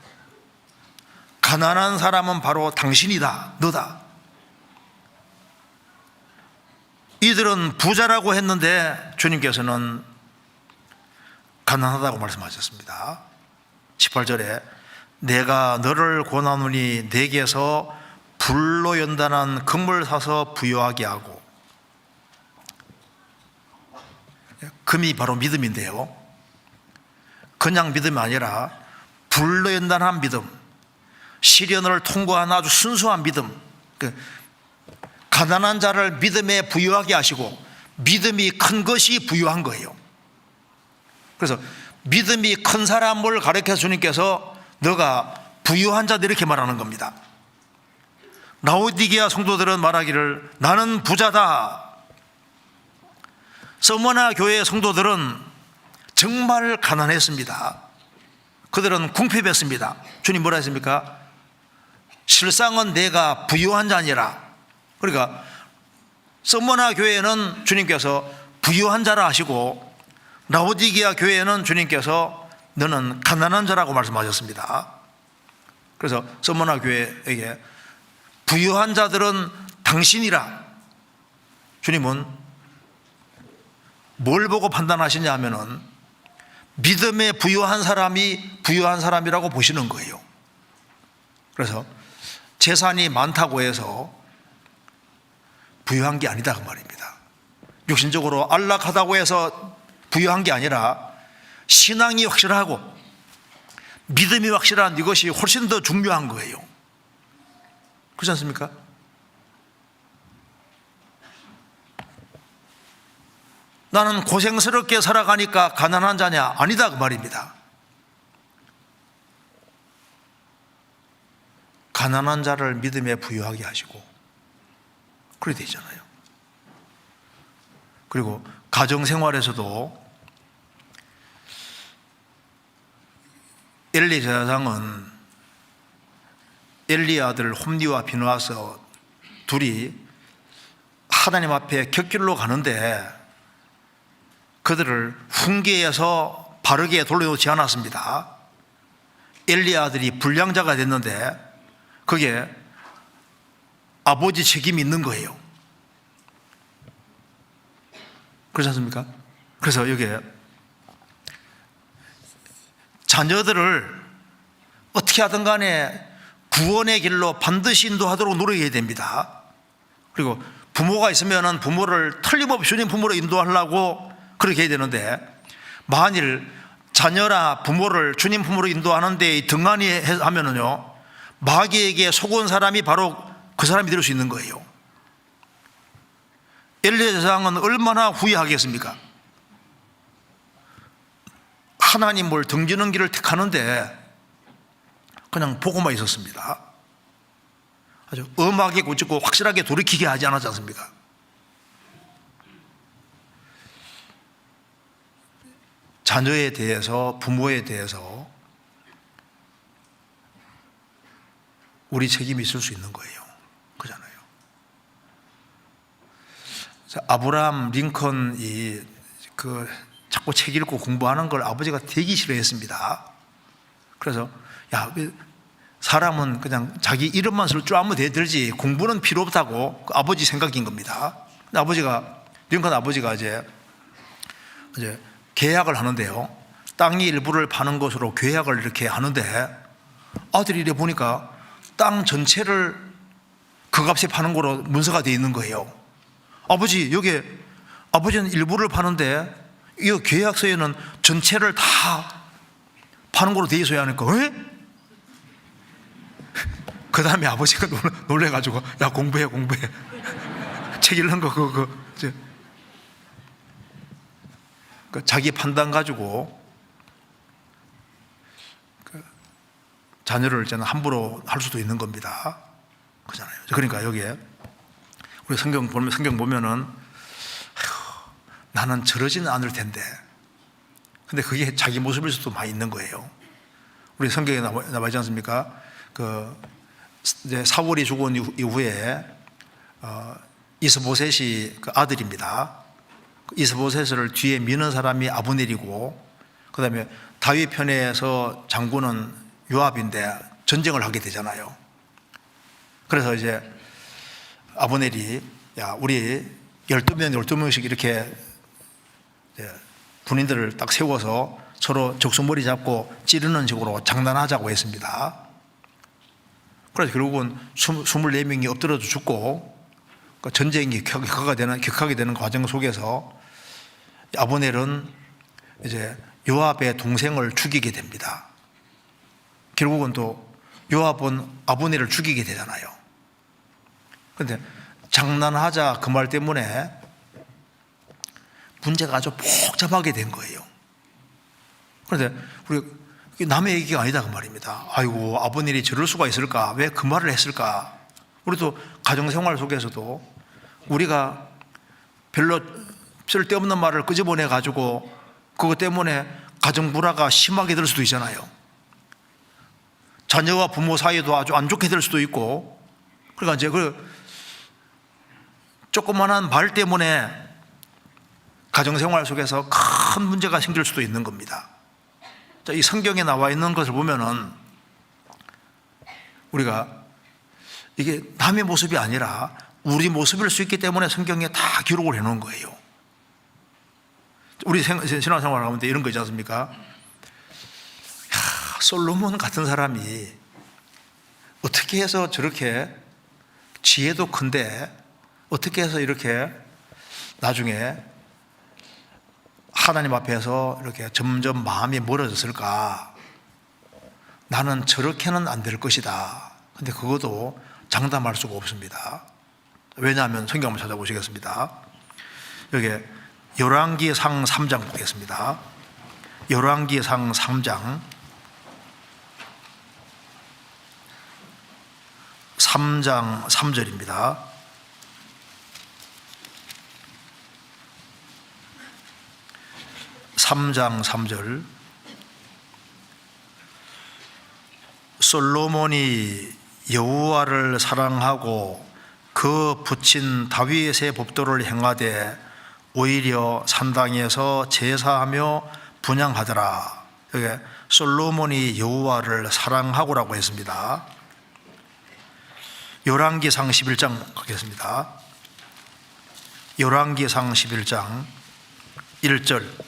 가난한 사람은 바로 당신이다. 너다. 이들은 부자라고 했는데 주님께서는 가난하다고 말씀하셨습니다. 18절에 내가 너를 권하노니 내게서 불로 연단한 금을 사서 부유하게 하고, 금이 바로 믿음인데요, 그냥 믿음이 아니라 불로 연단한 믿음, 시련을 통과한 아주 순수한 믿음, 가난한 자를 믿음에 부유하게 하시고 믿음이 큰 것이 부유한 거예요. 그래서 믿음이 큰 사람을 가르쳐서 주님께서 너가 부유한 자들 이렇게 말하는 겁니다. 라오디게아 성도들은 말하기를 나는 부자다. 서머나 교회의 성도들은 정말 가난했습니다. 그들은 궁핍했습니다. 주님 뭐라 했습니까? 실상은 내가 부유한 자니라. 그러니까 서머나 교회는 주님께서 부유한 자라 하시고 라오디게아 교회는 주님께서 너는 가난한 자라고 말씀하셨습니다. 그래서 서머나 교회에게 부유한 자들은 당신이라. 주님은 뭘 보고 판단하시냐 하면은 믿음에 부유한 사람이 부유한 사람이라고 보시는 거예요. 그래서 재산이 많다고 해서 부유한 게 아니다 그 말입니다. 육신적으로 안락하다고 해서 부유한 게 아니라 신앙이 확실하고 믿음이 확실한 이것이 훨씬 더 중요한 거예요. 그렇지 않습니까? 나는 고생스럽게 살아가니까 가난한 자냐? 아니다 그 말입니다. 가난한 자를 믿음에 부유하게 하시고 그래 되잖아요. 그리고 가정생활에서도 엘리 제사장은 엘리의 아들 홈리와 비느하스 둘이 하나님 앞에 곁길로 가는데 그들을 훈계해서 바르게 돌려놓지 않았습니다. 엘리의 아들이 불량자가 됐는데 그게 아버지 책임이 있는 거예요. 그렇지 않습니까? 그래서 여기에 자녀들을 어떻게 하든 간에 구원의 길로 반드시 인도하도록 노력해야 됩니다. 그리고 부모가 있으면 부모를 틀림없이 주님 부모로 인도하려고 그렇게 해야 되는데, 만일 자녀나 부모를 주님 부모로 인도하는 데 등한히 하면은요, 마귀에게 속은 사람이 바로 그 사람이 될 수 있는 거예요. 엘리 제사장은 얼마나 후회하겠습니까? 하나님을 등지는 길을 택하는데 그냥 보고만 있었습니다. 아주 엄하게 고치고 확실하게 돌이키게 하지 않았지 않습니까? 자녀에 대해서, 부모에 대해서 우리 책임이 있을 수 있는 거예요. 그잖아요. 아브라함 링컨이 자꾸 책 읽고 공부하는 걸 아버지가 되게 싫어했습니다. 그래서 야, 사람은 그냥 자기 이름만 쓸 줄 알면 되지 공부는 필요 없다고 그 아버지 생각인 겁니다. 근데 링컨 아버지가 이제 계약을 하는데요, 땅의 일부를 파는 것으로 계약을 이렇게 하는데 아들이 이래 보니까 땅 전체를 그 값에 파는 거로 문서가 되어 있는 거예요. 아버지, 여기에 아버지는 일부를 파는데 이 계약서에는 전체를 다 파는 걸로 돼 있어야 하니까 왜? 그 다음에 아버지가 놀래가지고 야 공부해 책 읽는 거 그거 자기 판단 가지고 자녀를 저는 함부로 할 수도 있는 겁니다. 그잖아요. 그러니까 여기에 우리 성경 보면은 나는 저러지는 않을 텐데, 근데 그게 자기 모습일 수도 많이 있는 거예요. 우리 성경에 나와 있지 않습니까? 이제 사울이 죽은 이후에 이스보셋이 그 아들입니다. 이스보셋을 뒤에 미는 사람이 아브넬이고, 그 다음에 다윗 편에서 장군은 요압인데 전쟁을 하게 되잖아요. 그래서 이제 아브넬이 야 우리 12명씩 이렇게 군인들을 딱 세워서 서로 적수머리 잡고 찌르는 식으로 장난하자고 했습니다. 그래서 결국은 24명이 엎드려도 죽고 전쟁이 격하게 되는 과정 속에서 아브넬은 이제 요압의 동생을 죽이게 됩니다. 결국은 또 요압은 아브넬을 죽이게 되잖아요. 그런데 장난하자 그 말 때문에 문제가 아주 복잡하게 된 거예요. 그런데 우리 남의 얘기가 아니다 그 말입니다. 아이고 아브넬이 저럴 수가 있을까? 왜 그 말을 했을까? 우리도 가정생활 속에서도 우리가 별로 쓸데없는 말을 끄집어내 가지고 그것 때문에 가정 불화가 심하게 될 수도 있잖아요. 자녀와 부모 사이도 아주 안 좋게 될 수도 있고, 그러니까 이제 그 조그만한 말 때문에 가정생활 속에서 큰 문제가 생길 수도 있는 겁니다. 자, 이 성경에 나와 있는 것을 보면은 우리가 이게 남의 모습이 아니라 우리 모습일 수 있기 때문에 성경에 다 기록을 해 놓은 거예요. 우리 신앙생활 가운데 이런 거 있지 않습니까? 솔로몬 같은 사람이 어떻게 해서 저렇게 지혜도 큰데 어떻게 해서 이렇게 나중에 하나님 앞에서 이렇게 점점 마음이 멀어졌을까? 나는 저렇게는 안 될 것이다. 근데 그것도 장담할 수가 없습니다. 왜냐하면 성경 한번 찾아보시겠습니다. 여기 열왕기상 3장 보겠습니다. 열왕기상 3장 3절입니다. (3장 3절) 솔로몬이 여호와를 사랑하고 그 붙인 다윗의 법도를 행하되 오히려 산당에서 제사하며 분향하더라. 여기 솔로몬이 여호와를 사랑하고라고 했습니다. 열왕기상 11장 가겠습니다. 열왕기상 11장 1절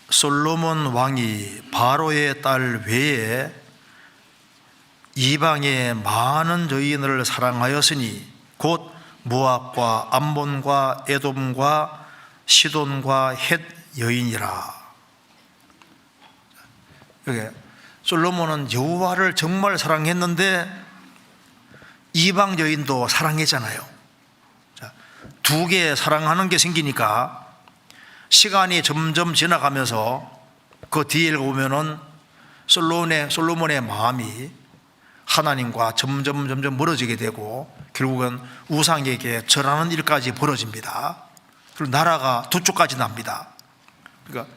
솔로몬 왕이 바로의 딸 외에 이방의 많은 여인을 사랑하였으니 곧 모압과 암몬과 에돔과 시돈과 헷 여인이라. 여기 솔로몬은 여호와를 정말 사랑했는데 이방 여인도 사랑했잖아요. 두 개 사랑하는 게 생기니까 시간이 점점 지나가면서 그 뒤에 보면은 솔로몬의 마음이 하나님과 점점 멀어지게 되고 결국은 우상에게 절하는 일까지 벌어집니다. 그리고 나라가 두 쪽까지 납니다. 그러니까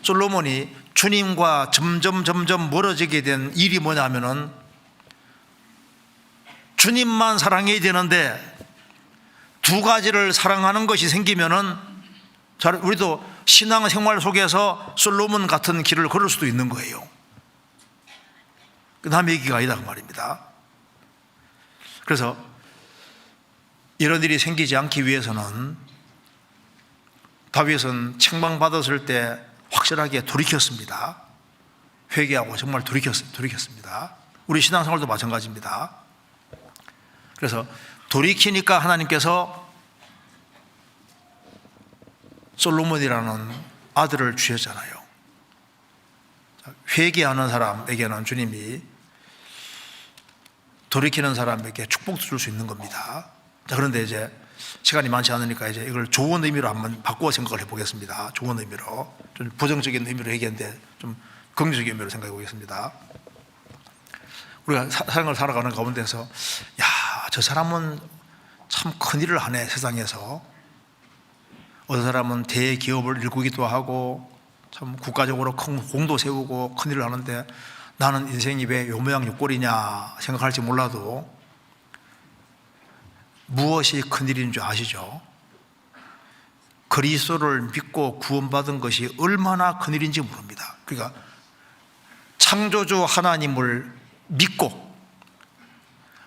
솔로몬이 주님과 점점 멀어지게 된 일이 뭐냐면은 주님만 사랑해야 되는데 두 가지를 사랑하는 것이 생기면은 우리도 신앙생활 속에서 솔로몬 같은 길을 걸을 수도 있는 거예요. 남의 얘기가 아니다 그 말입니다. 그래서 이런 일이 생기지 않기 위해서는 다윗은 책망받았을 때 확실하게 돌이켰습니다. 회개하고 정말 돌이켰습니다. 우리 신앙생활도 마찬가지입니다. 그래서 돌이키니까 하나님께서 솔로몬이라는 아들을 주셨잖아요. 회개하는 사람에게는 주님이 돌이키는 사람에게 축복도 줄 수 있는 겁니다. 자, 그런데 이제 시간이 많지 않으니까 이제 이걸 좋은 의미로 한번 바꾸어 생각을 해보겠습니다. 좋은 의미로. 좀 부정적인 의미로 얘기했는데 좀 긍정적인 의미로 생각해 보겠습니다. 우리가 삶을 살아가는 가운데서 야, 저 사람은 참 큰일을 하네, 세상에서. 어떤 사람은 대기업을 일구기도 하고 참 국가적으로 큰 공도 세우고 큰일을 하는데 나는 인생이 왜 요 모양 요 꼴이냐 생각할지 몰라도 무엇이 큰일인 줄 아시죠? 그리스도를 믿고 구원받은 것이 얼마나 큰일인지 모릅니다. 그러니까 창조주 하나님을 믿고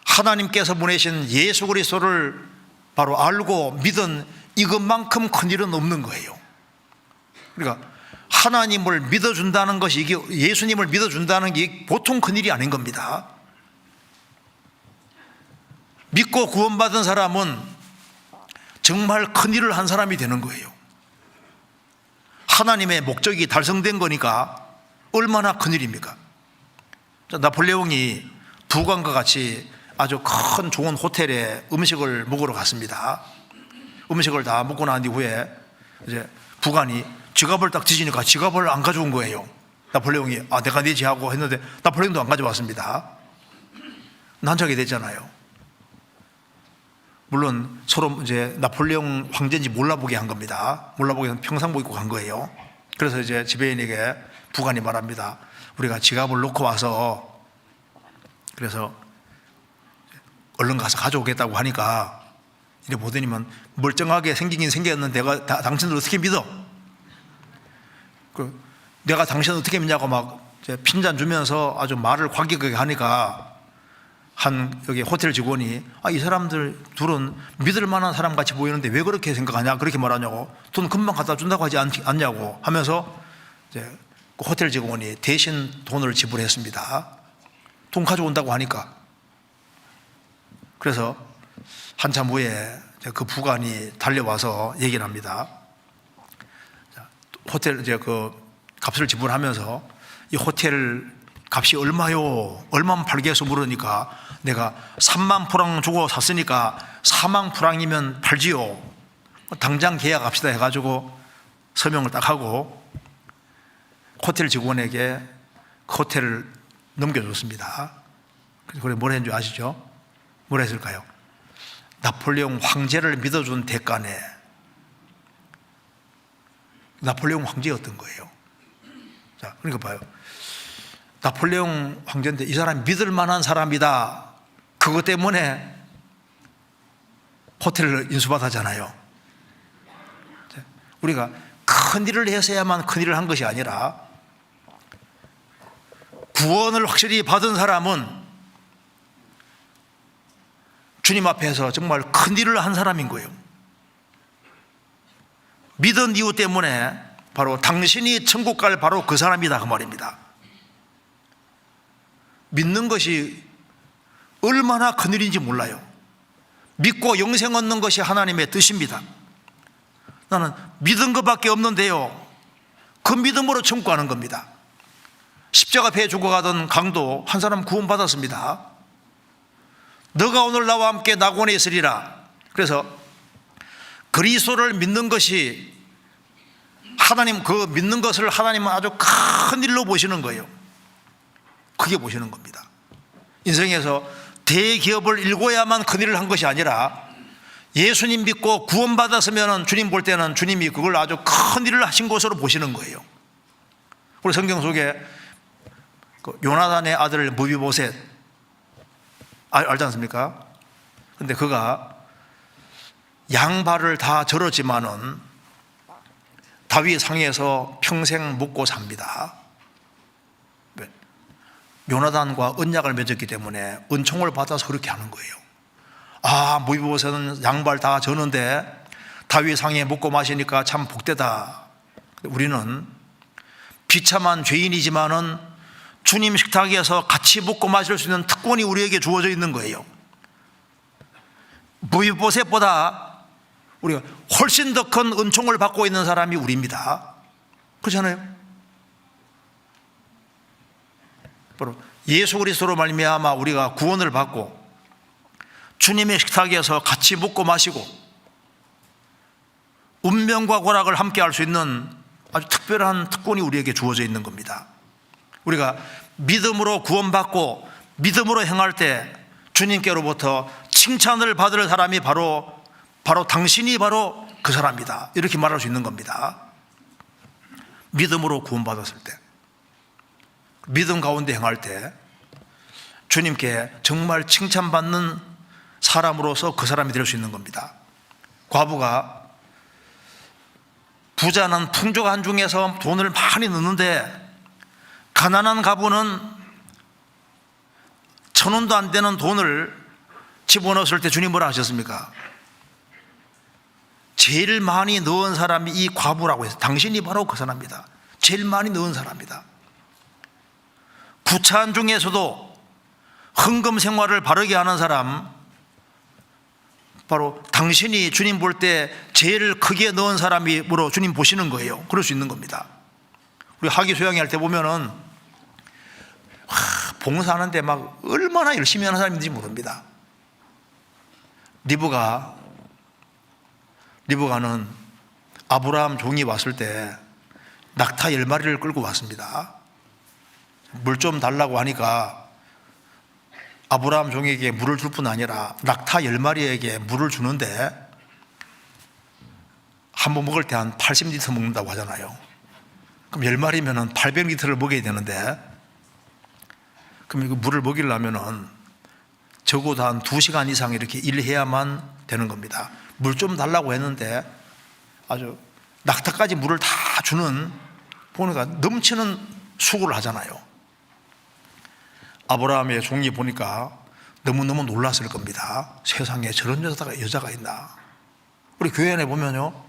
하나님께서 보내신 예수 그리스도를 바로 알고 믿은 이것만큼 큰일은 없는 거예요. 그러니까 하나님을 믿어준다는 것이, 이게 예수님을 믿어준다는 게 보통 큰일이 아닌 겁니다. 믿고 구원받은 사람은 정말 큰일을 한 사람이 되는 거예요. 하나님의 목적이 달성된 거니까 얼마나 큰일입니까? 나폴레옹이 부관과 같이 아주 큰 좋은 호텔에 음식을 먹으러 갔습니다. 음식을 다 먹고 난 이후에 이제 부관이 지갑을 딱 뒤지니까 지갑을 안 가져온 거예요. 나폴레옹이 내가 내지 하고 했는데 나폴레옹도 안 가져왔습니다. 난처하게 됐잖아요. 물론 서로 이제 나폴레옹 황제인지 몰라보게 한 겁니다. 몰라보게 해서 평상복 입고 간 거예요. 그래서 이제 지배인에게 부관이 말합니다. 우리가 지갑을 놓고 와서 그래서 얼른 가서 가져오겠다고 하니까 이래 보더니만 멀쩡하게 생기긴 생겼는데 내가 당신을 어떻게 믿어? 내가 당신을 어떻게 믿냐고 막 핀잔 주면서 아주 말을 과격하게 하니까 한 여기 호텔 직원이 이 사람들 둘은 믿을 만한 사람 같이 보이는데 왜 그렇게 생각하냐, 그렇게 말하냐고, 돈 금방 갖다 준다고 하지 않냐고 하면서 이제 그 호텔 직원이 대신 돈을 지불했습니다. 돈 가져온다고 하니까. 그래서 한참 후에 그 부관이 달려와서 얘기를 합니다. 호텔 이제 그 값을 지불하면서 이 호텔 값이 얼마요? 얼마만 팔겠소? 물으니까 내가 3만 프랑 주고 샀으니까 4만 프랑이면 팔지요. 당장 계약합시다 해가지고 서명을 딱 하고 호텔 직원에게 그 호텔을 넘겨줬습니다. 그래서 뭘 했는지 아시죠? 뭘 했을까요? 나폴레옹 황제를 믿어준 대가네. 나폴레옹 황제였던 거예요. 자, 그러니까 봐요. 나폴레옹 황제인데 이 사람이 믿을 만한 사람이다. 그것 때문에 호텔을 인수받았잖아요. 우리가 큰 일을 해서야만 큰 일을 한 것이 아니라 구원을 확실히 받은 사람은 주님 앞에서 정말 큰 일을 한 사람인 거예요. 믿은 이유 때문에 바로 당신이 천국 갈 바로 그 사람이다, 그 말입니다. 믿는 것이 얼마나 큰일인지 몰라요. 믿고 영생 얻는 것이 하나님의 뜻입니다. 나는 믿은 것밖에 없는데요, 그 믿음으로 천국 가는 겁니다. 십자가 배에 죽어가던 강도 한 사람 구원받았습니다. 너가 오늘 나와 함께 낙원에 있으리라. 그래서 그리스도를 믿는 것이 하나님, 그 믿는 것을 하나님은 아주 큰 일로 보시는 거예요. 크게 보시는 겁니다. 인생에서 대기업을 일궈야만 큰일을 한 것이 아니라 예수님 믿고 구원받았으면 주님 볼 때는 주님이 그걸 아주 큰일을 하신 것으로 보시는 거예요. 우리 성경 속에 요나단의 아들 무비보셋 알지 않습니까? 근데 그가 양발을 다 절었지만은 다윗 상에서 평생 먹고 삽니다. 요나단과 언약을 맺었기 때문에 은총을 받아서 그렇게 하는 거예요. 무비보셋은 양발 다 저는데 다윗 상에 먹고 마시니까 참 복되다. 우리는 비참한 죄인이지만은 주님 식탁에서 같이 먹고 마실 수 있는 특권이 우리에게 주어져 있는 거예요. 무비보셋보다 우리가 훨씬 더 큰 은총을 받고 있는 사람이 우리입니다. 그렇잖아요? 바로 예수 그리스도로 말미암아 우리가 구원을 받고 주님의 식탁에서 같이 먹고 마시고 운명과 고락을 함께 할 수 있는 아주 특별한 특권이 우리에게 주어져 있는 겁니다. 우리가 믿음으로 구원받고 믿음으로 행할 때 주님께로부터 칭찬을 받을 사람이 바로 당신이 바로 그 사람이다, 이렇게 말할 수 있는 겁니다. 믿음으로 구원받았을 때, 믿음 가운데 행할 때 주님께 정말 칭찬받는 사람으로서 그 사람이 될 수 있는 겁니다. 과부가 부자는 풍족한 중에서 돈을 많이 넣는데 가난한 과부는 1,000원도 안 되는 돈을 집어넣었을 때 주님 뭐라 하셨습니까? 제일 많이 넣은 사람이 이 과부라고 해서 당신이 바로 그 사람이다. 제일 많이 넣은 사람이다. 구차한 중에서도 헌금 생활을 바르게 하는 사람, 바로 당신이 주님 볼 때 제일 크게 넣은 사람이므로 주님 보시는 거예요. 그럴 수 있는 겁니다. 우리 학위 수양회 할 때 보면은 봉사하는데 막 얼마나 열심히 하는 사람인지 모릅니다. 리브가는 아브라함 종이 왔을 때 낙타 10마리를 끌고 왔습니다. 물 좀 달라고 하니까 아브라함 종에게 물을 줄 뿐 아니라 낙타 10마리에게 물을 주는데 한 번 먹을 때 한 80리터 먹는다고 하잖아요. 그럼 10마리면 800리터를 먹여야 되는데, 그럼 이거 물을 먹이려면 적어도 한 2시간 이상 이렇게 일해야만 되는 겁니다. 물 좀 달라고 했는데 아주 낙타까지 물을 다 주는, 보니까 넘치는 수고를 하잖아요. 아브라함의 종이 보니까 너무너무 놀랐을 겁니다. 세상에 저런 여자가 있나. 우리 교회 안에 보면요,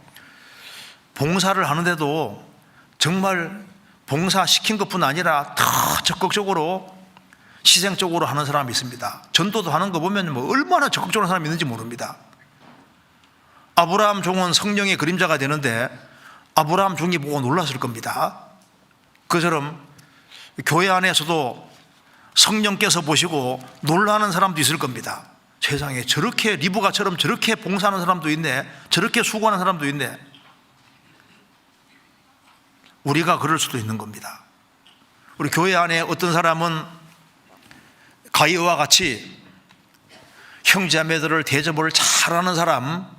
봉사를 하는데도 정말 봉사시킨 것뿐 아니라 더 적극적으로 희생적으로 하는 사람이 있습니다. 전도도 하는 거 보면 뭐 얼마나 적극적으로 하는 사람이 있는지 모릅니다. 아브라함 종은 성령의 그림자가 되는데 아브라함 종이 보고 놀랐을 겁니다. 그처럼 교회 안에서도 성령께서 보시고 놀라는 사람도 있을 겁니다. 세상에 저렇게 리브가처럼 저렇게 봉사하는 사람도 있네, 저렇게 수고하는 사람도 있네. 우리가 그럴 수도 있는 겁니다. 우리 교회 안에 어떤 사람은 가이와 같이 형제자매들을 대접을 잘하는 사람,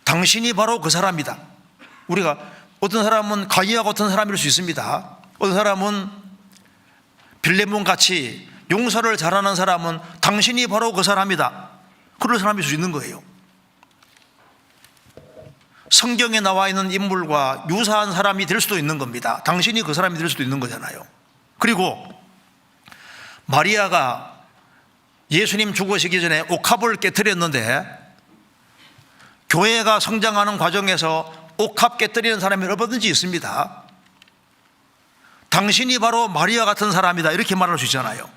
당신이 바로 그 사람이다. 우리가 어떤 사람은 가이와 같은 사람일 수 있습니다. 어떤 사람은 빌레몬 같이 용서를 잘하는 사람은 당신이 바로 그 사람이다. 그럴 사람일 수 있는 거예요. 성경에 나와 있는 인물과 유사한 사람이 될 수도 있는 겁니다. 당신이 그 사람이 될 수도 있는 거잖아요. 그리고 마리아가 예수님 죽으시기 전에 옥합을 깨뜨렸는데 교회가 성장하는 과정에서 옥합 깨뜨리는 사람이 얼마든지 있습니다. 당신이 바로 마리아 같은 사람이다, 이렇게 말할 수 있잖아요.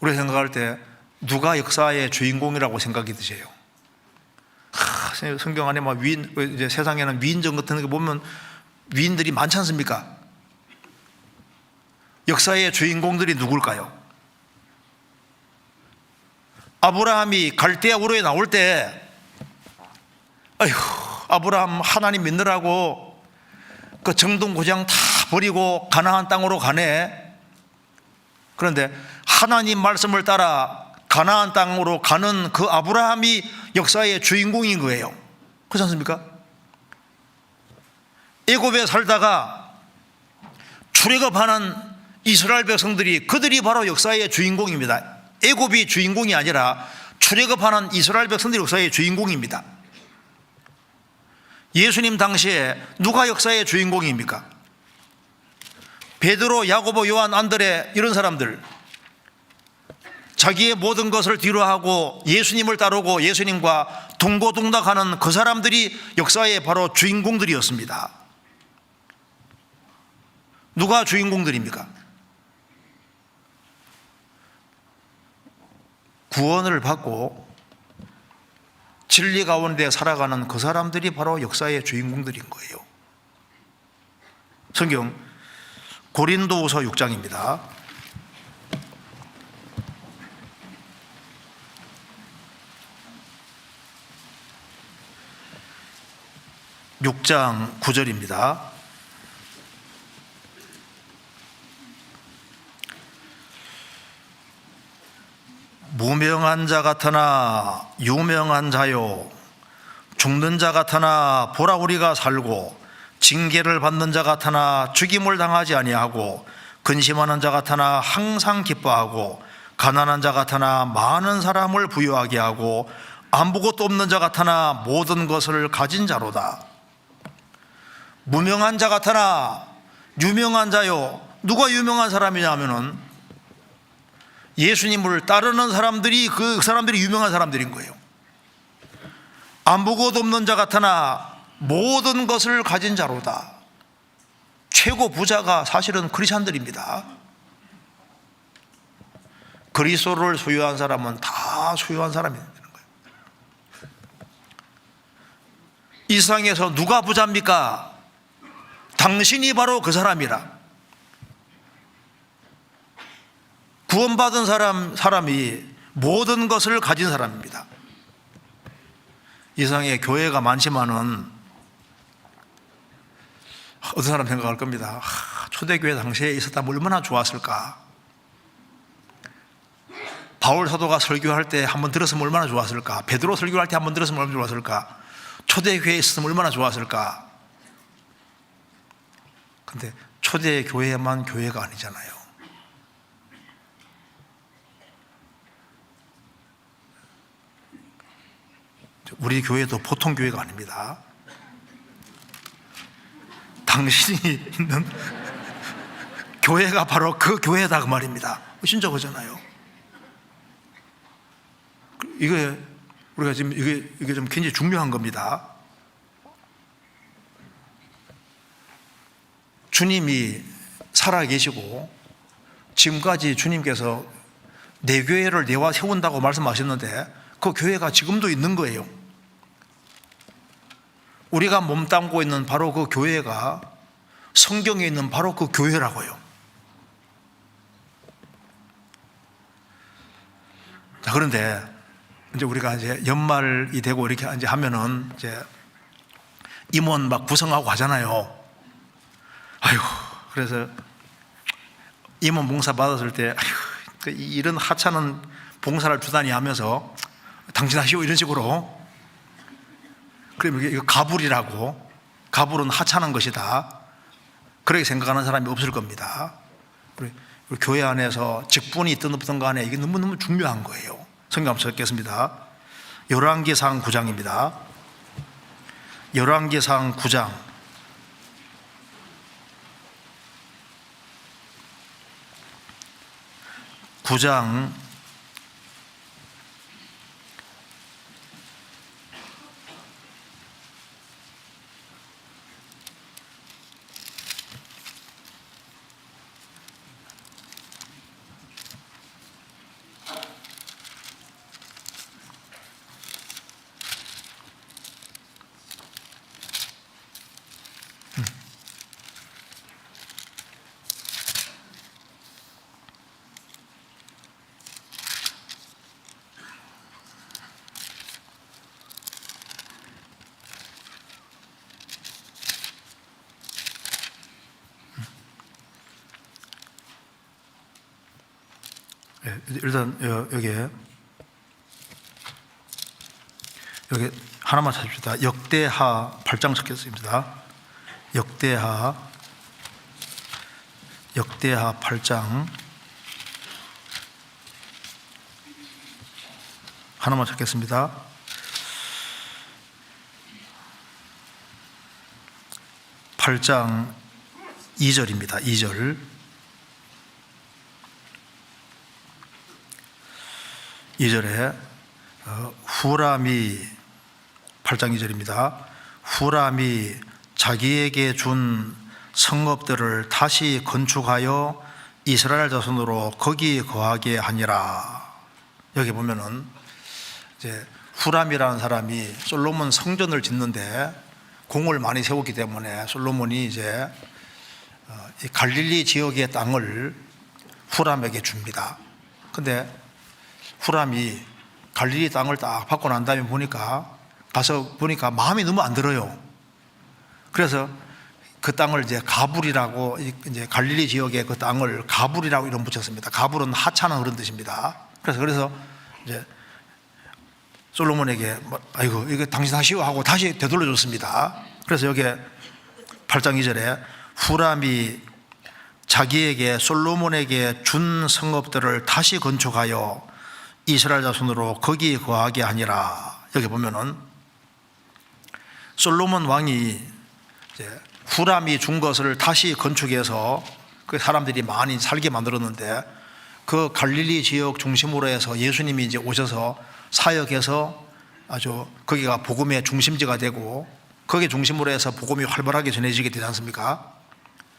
우리가 생각할 때 누가 역사의 주인공이라고 생각이 드세요? 성경 안에 막 위인, 이제 세상에는 위인전 같은 거 보면 위인들이 많지 않습니까? 역사의 주인공들이 누굴까요? 아브라함이 갈대아 우르에 나올 때, 아휴, 아브라함 하나님 믿느라고 그 정동 고장 다 버리고 가나안 땅으로 가네. 그런데 하나님 말씀을 따라 가나안 땅으로 가는 그 아브라함이 역사의 주인공인 거예요. 그렇지 않습니까? 애굽에 살다가 출애굽하는 이스라엘 백성들이, 그들이 바로 역사의 주인공입니다. 애굽이 주인공이 아니라 출애굽하는 이스라엘 백성들이 역사의 주인공입니다. 예수님 당시에 누가 역사의 주인공입니까? 베드로, 야고보, 요한, 안드레, 이런 사람들, 자기의 모든 것을 뒤로하고 예수님을 따르고 예수님과 동고동락하는 그 사람들이 역사의 바로 주인공들이었습니다. 누가 주인공들입니까? 구원을 받고 진리 가운데 살아가는 그 사람들이 바로 역사의 주인공들인 거예요. 성경 고린도후서 6장입니다. 6장 9절입니다. 무명한 자 같으나 유명한 자요, 죽는 자 같으나 보라 우리가 살고, 징계를 받는 자 같으나 죽임을 당하지 아니하고, 근심하는 자 같으나 항상 기뻐하고, 가난한 자 같으나 많은 사람을 부유하게 하고, 아무것도 없는 자 같으나 모든 것을 가진 자로다. 무명한 자 같으나 유명한 자요. 누가 유명한 사람이냐 하면은 예수님을 따르는 사람들이, 그 사람들이 유명한 사람들인 거예요. 아무것도 없는 자 같으나 모든 것을 가진 자로다. 최고 부자가 사실은 크리스찬들입니다. 그리스도를 소유한 사람은 다 소유한 사람이 되는 거예요. 이 세상에서 누가 부자입니까? 당신이 바로 그 사람이라. 구원받은 사람이 모든 것을 가진 사람입니다. 이 세상에 교회가 많지만은 어떤 사람 생각할 겁니다. 초대교회 당시에 있었다면 얼마나 좋았을까. 바울 사도가 설교할 때 한번 들었으면 얼마나 좋았을까. 베드로 설교할 때 한번 들었으면 얼마나 좋았을까. 초대교회에 있었으면 얼마나 좋았을까. 근데 초대교회만 교회가 아니잖아요. 우리 교회도 보통 교회가 아닙니다. 당신이 있는 교회가 바로 그 교회다, 그 말입니다. 진짜 그잖아요. 이게 우리가 지금 이게 좀 굉장히 중요한 겁니다. 주님이 살아 계시고 지금까지 주님께서 내 교회를 내와 세운다고 말씀하셨는데 그 교회가 지금도 있는 거예요. 우리가 몸담고 있는 바로 그 교회가 성경에 있는 바로 그 교회라고요. 자, 그런데 이제 우리가 이제 연말이 되고 이렇게 이제 하면은 이제 임원 막 구성하고 하잖아요. 아이고, 그래서 임원 봉사 받았을 때, 아이고, 이런 하찮은 봉사를 주다니 하면서 당신 하시오 이런 식으로. 그러면 이거 가불이라고, 가불은 하찮은 것이다, 그렇게 생각하는 사람이 없을 겁니다. 우리 교회 안에서 직분이 있든 없든 간에 이게 너무너무 중요한 거예요. 성경 한번 읽겠습니다. 열왕기상 9장입니다. 열왕기상 9장 9장 9장. 일단 여기 하나만 찾읍시다. 역대하 8장 적혔습니다. 역대하 8장 하나만 찾겠습니다. 8장 2절입니다. 2절. 이절에 후람이 8장 2절입니다. 후람이 자기에게 준 성읍들을 다시 건축하여 이스라엘 자손으로 거기 거하게 하니라. 여기 보면은 이제 후람이라는 사람이 솔로몬 성전을 짓는데 공을 많이 세웠기 때문에 솔로몬이 이제 이 갈릴리 지역의 땅을 후람에게 줍니다. 근데 후람이 갈릴리 땅을 딱 받고 난 다음에 가서 보니까 마음이 너무 안 들어요. 그래서 그 땅을 이제 가불이라고, 이제 갈릴리 지역의 그 땅을 가불이라고 이름 붙였습니다. 가불은 하찮은 그런 뜻입니다. 그래서 이제 솔로몬에게 아이고 이거 당신 하시오 하고 다시 되돌려 줬습니다. 그래서 여기에 8장 2절에 후람이 자기에게 솔로몬에게 준 성읍들을 다시 건축하여 이스라엘 자손으로 거기 거하게 하니라. 여기 보면은 솔로몬 왕이 이제 후람이 준 것을 다시 건축해서 그 사람들이 많이 살게 만들었는데, 그 갈릴리 지역 중심으로 해서 예수님이 이제 오셔서 사역해서 아주 거기가 복음의 중심지가 되고 거기 중심으로 해서 복음이 활발하게 전해지게 되지 않습니까?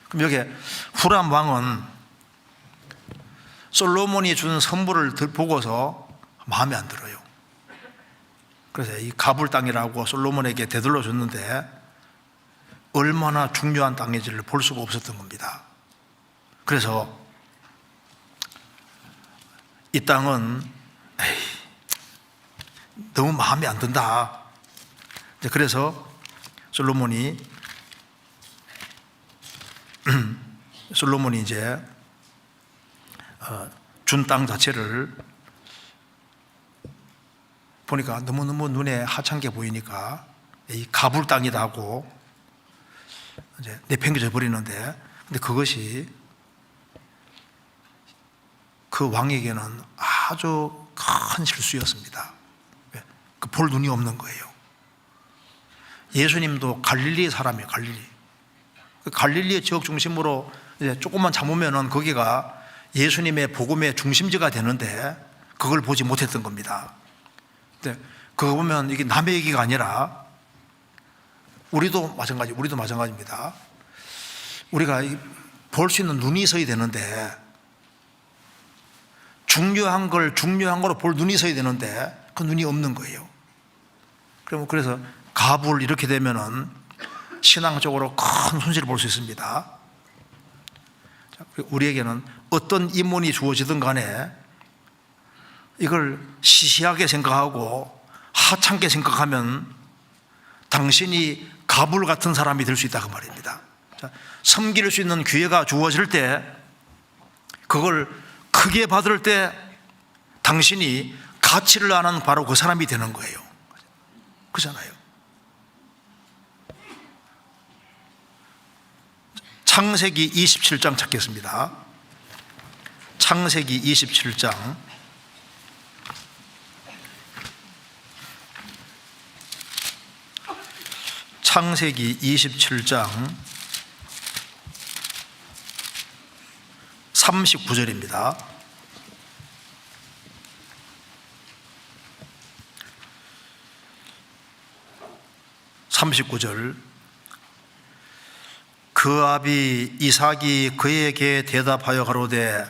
그럼 여기 후람 왕은 솔로몬이 준 선물을 보고서 마음에 안 들어요. 그래서 이 가불 땅이라고 솔로몬에게 되돌려 줬는데 얼마나 중요한 땅인지를 볼 수가 없었던 겁니다. 그래서 이 땅은 너무 마음에 안 든다. 그래서 솔로몬이 이제 준 땅 자체를 보니까 너무너무 눈에 하찮게 보이니까 이 가불 땅이다 하고 이제 내팽개쳐 버리는데, 근데 그것이 그 왕에게는 아주 큰 실수였습니다. 볼 눈이 없는 거예요. 예수님도 갈릴리 사람이에요. 갈릴리 지역 중심으로 이제 조금만 참으면은 거기가 예수님의 복음의 중심지가 되는데 그걸 보지 못했던 겁니다. 근데 그거 보면 이게 남의 얘기가 아니라 우리도 마찬가지입니다. 우리가 볼 수 있는 눈이 있어야 되는데, 중요한 거로 볼 눈이 있어야 되는데 그 눈이 없는 거예요. 그래서 가불 이렇게 되면은 신앙적으로 큰 손실을 볼 수 있습니다. 우리에게는 어떤 인문이 주어지든 간에 이걸 시시하게 생각하고 하찮게 생각하면 당신이 가불 같은 사람이 될 수 있다 그 말입니다. 섬길 수 있는 기회가 주어질 때 그걸 크게 받을 때 당신이 가치를 아는 바로 그 사람이 되는 거예요. 그렇잖아요. 창세기 27장 찾겠습니다. 창세기 27장 창세기 27장 39절입니다. 그 아비 이삭이 그에게 대답하여 가로되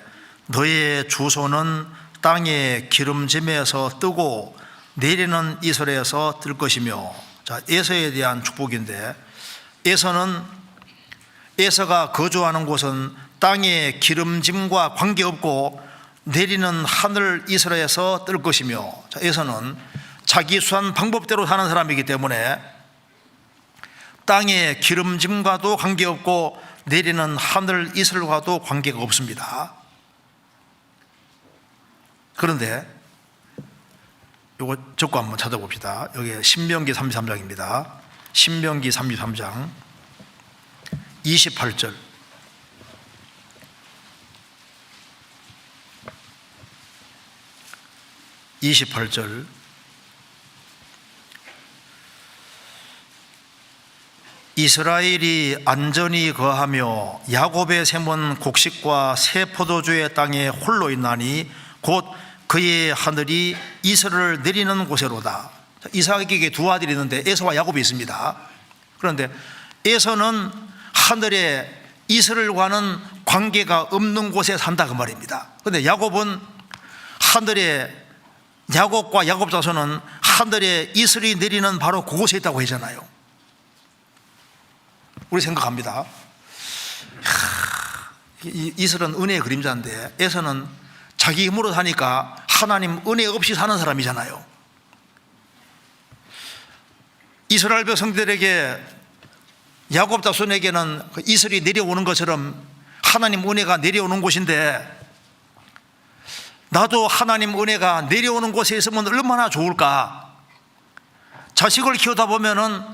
너의 주소는 땅의 기름짐에서 뜨고 내리는 이슬에서 뜰 것이며. 자, 에서에 대한 축복인데, 에서가 거주하는 곳은 땅의 기름짐과 관계없고 내리는 하늘 이슬에서 뜰 것이며. 자, 에서는 자기 수한 방법대로 사는 사람이기 때문에 땅의 기름짐과도 관계없고 내리는 하늘 이슬과도 관계가 없습니다. 그런데 이거 적고 한번 찾아봅시다. 여기 신명기 33장입니다. 신명기 33장 28절. 이스라엘이 안전히 거하며 야곱의 샘은 곡식과 새 포도주의 땅에 홀로 있나니 곧 그의 하늘이 이스를 내리는 곳에로다. 이삭에게 두 아들이 있는데 에서와 야곱이 있습니다. 그런데 에서는 하늘에 이스를과는 관계가 없는 곳에 산다 그 말입니다. 그런데 야곱은 하늘에 야곱과 야곱 자손은 하늘에 이슬이 내리는 바로 그곳에 있다고 하잖아요. 우리 생각합니다. 이슬은 은혜의 그림자인데 에서는 자기 힘으로 사니까 하나님 은혜 없이 사는 사람이잖아요. 이스라엘 백성들에게 야곱 자손에게는 이슬이 내려오는 것처럼 하나님 은혜가 내려오는 곳인데 나도 하나님 은혜가 내려오는 곳에 있으면 얼마나 좋을까. 자식을 키우다 보면은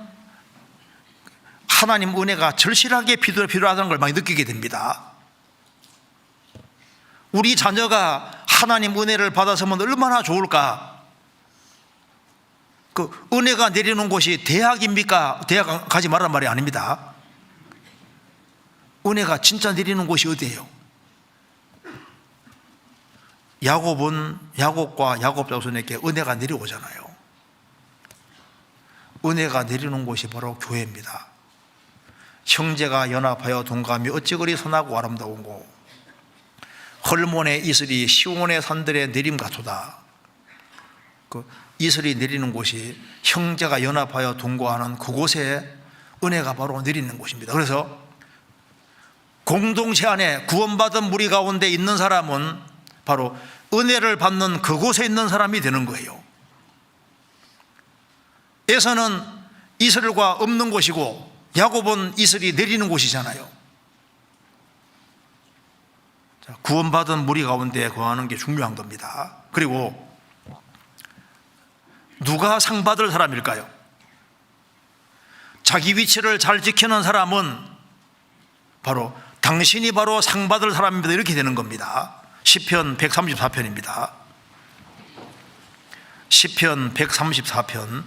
하나님 은혜가 절실하게 필요하다는 걸 많이 느끼게 됩니다. 우리 자녀가 하나님 은혜를 받았으면 얼마나 좋을까. 그 은혜가 내리는 곳이 대학입니까? 대학 가지 말란 말이 아닙니다. 은혜가 진짜 내리는 곳이 어디예요? 야곱과 야곱 자손에게 은혜가 내려오잖아요. 은혜가 내리는 곳이 바로 교회입니다. 형제가 연합하여 동감이 어찌 그리 선하고 아름다운고 헐몬의 이슬이 시온의 산들에 내림 같도다. 그 이슬이 내리는 곳이 형제가 연합하여 동거하는 그곳에 은혜가 바로 내리는 곳입니다. 그래서 공동체 안에 구원받은 무리 가운데 있는 사람은 바로 은혜를 받는 그곳에 있는 사람이 되는 거예요. 에서는 이슬과 없는 곳이고 야곱은 이슬이 내리는 곳이잖아요. 구원받은 무리 가운데 거하는 게 중요한 겁니다. 그리고 누가 상 받을 사람일까요? 자기 위치를 잘 지키는 사람은 바로 당신이 바로 상 받을 사람입니다. 이렇게 되는 겁니다. 시편 134편입니다. 시편 134편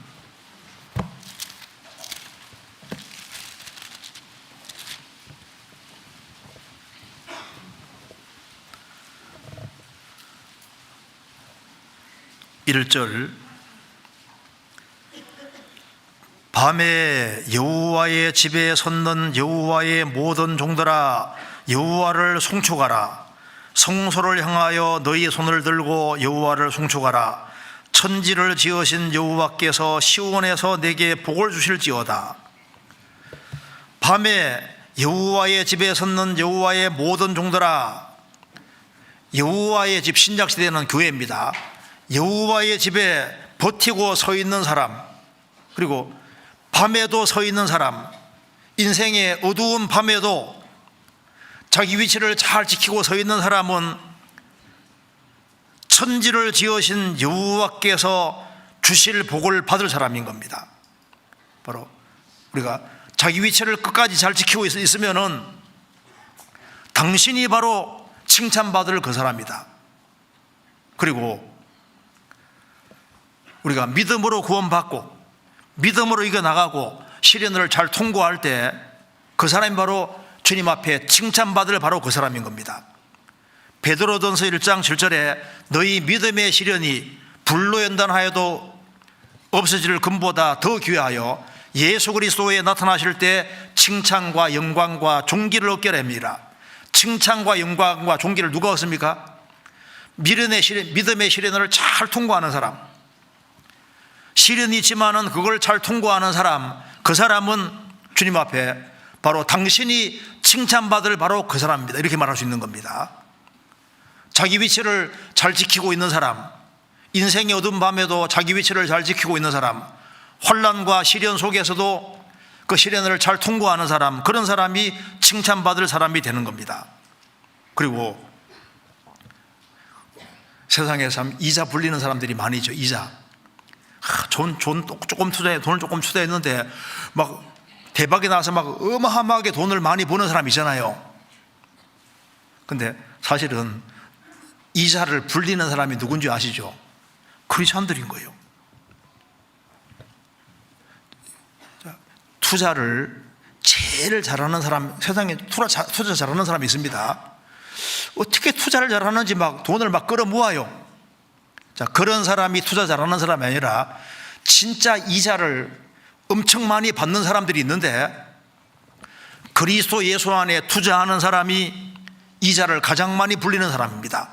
1절 밤에 여호와의 집에 섰는 여호와의 모든 종들아 여호와를 송축하라. 성소를 향하여 너희 손을 들고 여호와를 송축하라. 천지를 지으신 여호와께서 시온에서 내게 복을 주실지어다. 밤에 여호와의 집에 섰는 여호와의 모든 종들아. 여호와의 집, 신약시대는 교회입니다. 여호와의 집에 버티고 서 있는 사람, 그리고 밤에도 서 있는 사람, 인생의 어두운 밤에도 자기 위치를 잘 지키고 서 있는 사람은 천지를 지으신 여호와께서 주실 복을 받을 사람인 겁니다. 바로 우리가 자기 위치를 끝까지 잘 지키고 있으면은 당신이 바로 칭찬받을 그 사람이다. 그리고 우리가 믿음으로 구원받고 믿음으로 이겨나가고 시련을 잘 통과할 때 그 사람이 바로 주님 앞에 칭찬받을 바로 그 사람인 겁니다. 베드로전서 1장 7절에 너희 믿음의 시련이 불로 연단하여도 없어질 금보다 더 귀하여 예수 그리스도에 나타나실 때 칭찬과 영광과 존귀를 얻게 됩니다. 칭찬과 영광과 존귀를 누가 얻습니까? 믿음의 시련을 잘 통과하는 사람, 시련이 있지만은 그걸 잘 통과하는 사람, 그 사람은 주님 앞에 바로 당신이 칭찬받을 바로 그 사람입니다. 이렇게 말할 수 있는 겁니다. 자기 위치를 잘 지키고 있는 사람, 인생의 어두운 밤에도 자기 위치를 잘 지키고 있는 사람, 환난과 시련 속에서도 그 시련을 잘 통과하는 사람, 그런 사람이 칭찬받을 사람이 되는 겁니다. 그리고 세상에 참 이자 불리는 사람들이 많이 있죠. 이자. 돈을 조금 투자했는데 막 대박이 나서 막 어마어마하게 돈을 많이 버는 사람 있잖아요. 근데 사실은 이자를 불리는 사람이 누군지 아시죠? 크리스천들인 거예요. 투자를 제일 잘하는 사람, 세상에 투자 잘하는 사람이 있습니다. 어떻게 투자를 잘하는지 막 돈을 막 끌어 모아요. 자, 그런 사람이 투자 잘하는 사람이 아니라 진짜 이자를 엄청 많이 받는 사람들이 있는데 그리스도 예수 안에 투자하는 사람이 이자를 가장 많이 불리는 사람입니다.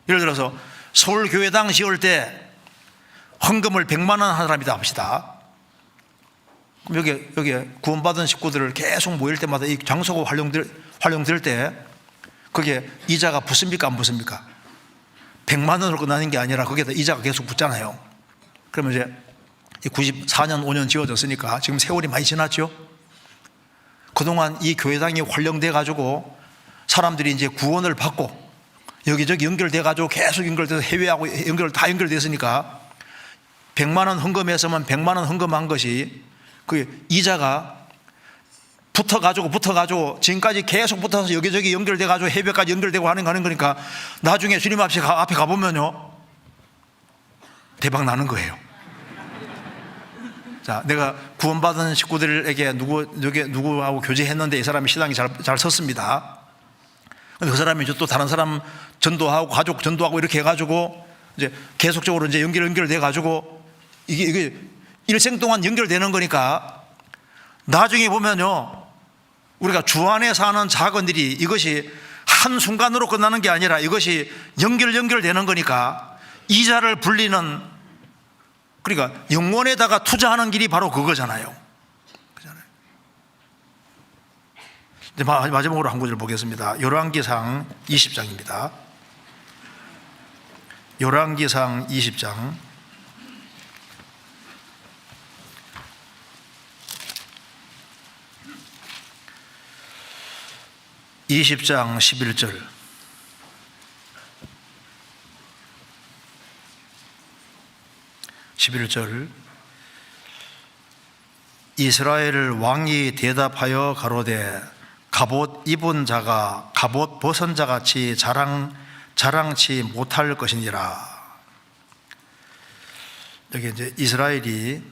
예를 들어서 서울교회당 지을 때 헌금을 100만 원 한 사람이다 합시다. 그럼 여기 구원받은 식구들을 계속 모일 때마다 이 장소가 활용될 때 그게 이자가 붙습니까 안 붙습니까? 100만 원으로 끝나는 게 아니라 거기에다 이자가 계속 붙잖아요. 그러면 이제 94년 5년 지어졌으니까 지금 세월이 많이 지났죠. 그동안 이 교회당이 활용돼 가지고 사람들이 이제 구원을 받고 여기저기 연결돼 가지고 계속 연결돼서 해외하고 다 연결됐으니까 100만 원 헌금했으면 100만 원 헌금한 것이 그 이자가 붙어가지고 지금까지 계속 붙어서 여기저기 연결돼가지고 해외까지 연결되고 하는 거니까 나중에 주님 앞에 가보면요 대박 나는 거예요. 자, 내가 구원받은 식구들에게 누구하고 교제했는데 이 사람이 신앙이 잘 섰습니다. 근데 그 사람이 또 다른 사람 전도하고 가족 전도하고 이렇게 해가지고 이제 계속적으로 이제 연결돼가지고 이게 일생 동안 연결되는 거니까 나중에 보면요 우리가 주 안에 사는 작은 일이 이것이 한순간으로 끝나는 게 아니라 이것이 연결되는 거니까 이자를 불리는, 그러니까 영혼에다가 투자하는 길이 바로 그거잖아요. 이제 마지막으로 한 구절 보겠습니다. 열왕기상 20장입니다. 열왕기상 20장 20장 11절. 이스라엘 왕이 대답하여 가로되 갑옷 입은 자가 갑옷 벗은 자같이 자랑치 못할 것이니라. 여기 이제 이스라엘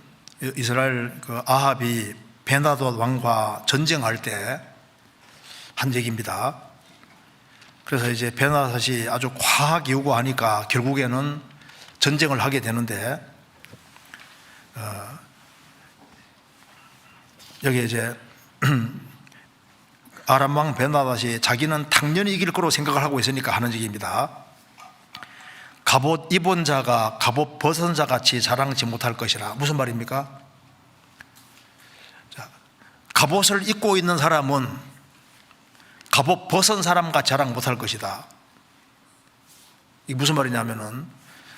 그 아합이 베나돗 왕과 전쟁할 때 한 얘기입니다. 그래서 이제 베나닷이 아주 과하게 요구하니까 결국에는 전쟁을 하게 되는데 여기 이제 아람 왕 베나닷이 자기는 당연히 이길 거로 생각을 하고 있으니까 하는 얘기입니다. 갑옷 입은 자가 갑옷 벗은 자같이 자랑치 못할 것이라. 무슨 말입니까? 자, 갑옷을 입고 있는 사람은 갑옷 벗은 사람과 자랑 못할 것이다. 이게 무슨 말이냐면은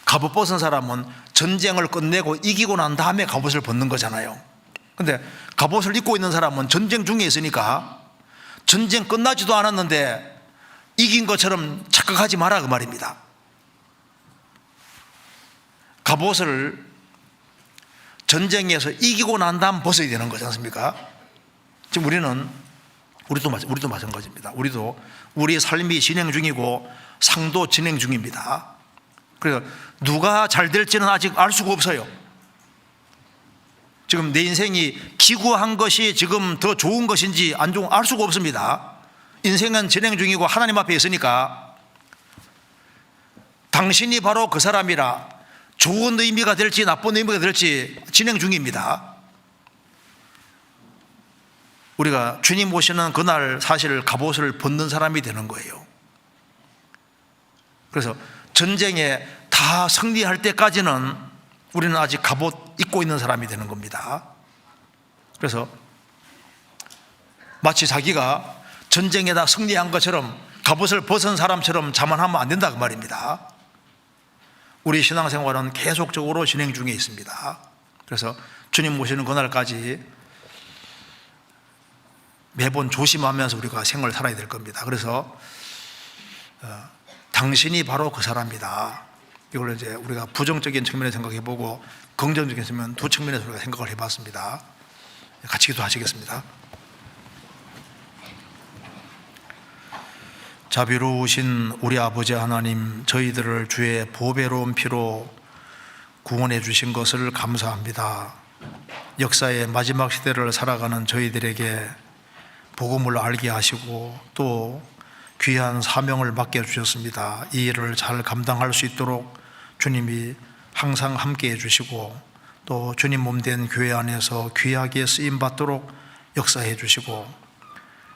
갑옷 벗은 사람은 전쟁을 끝내고 이기고 난 다음에 갑옷을 벗는 거잖아요. 근데 갑옷을 입고 있는 사람은 전쟁 중에 있으니까 전쟁 끝나지도 않았는데 이긴 것처럼 착각하지 마라 그 말입니다. 갑옷을 전쟁에서 이기고 난 다음 벗어야 되는 거지 않습니까? 지금 우리도 마찬가지입니다. 우리도 우리의 삶이 진행 중이고 상도 진행 중입니다. 그래서 누가 잘 될지는 아직 알 수가 없어요. 지금 내 인생이 기구한 것이 지금 더 좋은 것인지 안 좋은 알 수가 없습니다. 인생은 진행 중이고 하나님 앞에 있으니까 당신이 바로 그 사람이라 좋은 의미가 될지 나쁜 의미가 될지 진행 중입니다. 우리가 주님 오시는 그날 사실 갑옷을 벗는 사람이 되는 거예요. 그래서 전쟁에 다 승리할 때까지는 우리는 아직 갑옷 입고 있는 사람이 되는 겁니다. 그래서 마치 자기가 전쟁에 다 승리한 것처럼 갑옷을 벗은 사람처럼 자만하면 안 된다 그 말입니다. 우리 신앙생활은 계속적으로 진행 중에 있습니다. 그래서 주님 오시는 그날까지 매번 조심하면서 우리가 생활을 살아야 될 겁니다. 그래서 당신이 바로 그 사람이다. 이걸 이제 우리가 부정적인 측면에서 생각해보고 긍정적인 측면 두 측면에서 우리가 생각을 해봤습니다. 같이 기도하시겠습니다. 자비로우신 우리 아버지 하나님, 저희들을 주의 보배로운 피로 구원해 주신 것을 감사합니다. 역사의 마지막 시대를 살아가는 저희들에게 복음을 알게 하시고 또 귀한 사명을 맡겨 주셨습니다. 이 일을 잘 감당할 수 있도록 주님이 항상 함께 해주시고 또 주님 몸된 교회 안에서 귀하게 쓰임받도록 역사해 주시고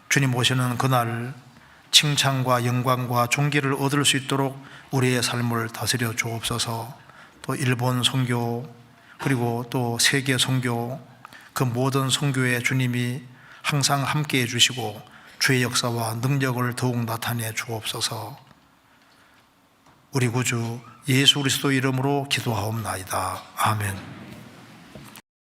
주님 오시는 그날 칭찬과 영광과 존귀를 얻을 수 있도록 우리의 삶을 다스려 주옵소서. 또 일본 선교 그리고 또 세계 선교, 그 모든 선교에 주님이 항상 함께해 주시고 주의 역사와 능력을 더욱 나타내 주옵소서. 우리 구주 예수 그리스도 이름으로 기도하옵나이다. 아멘.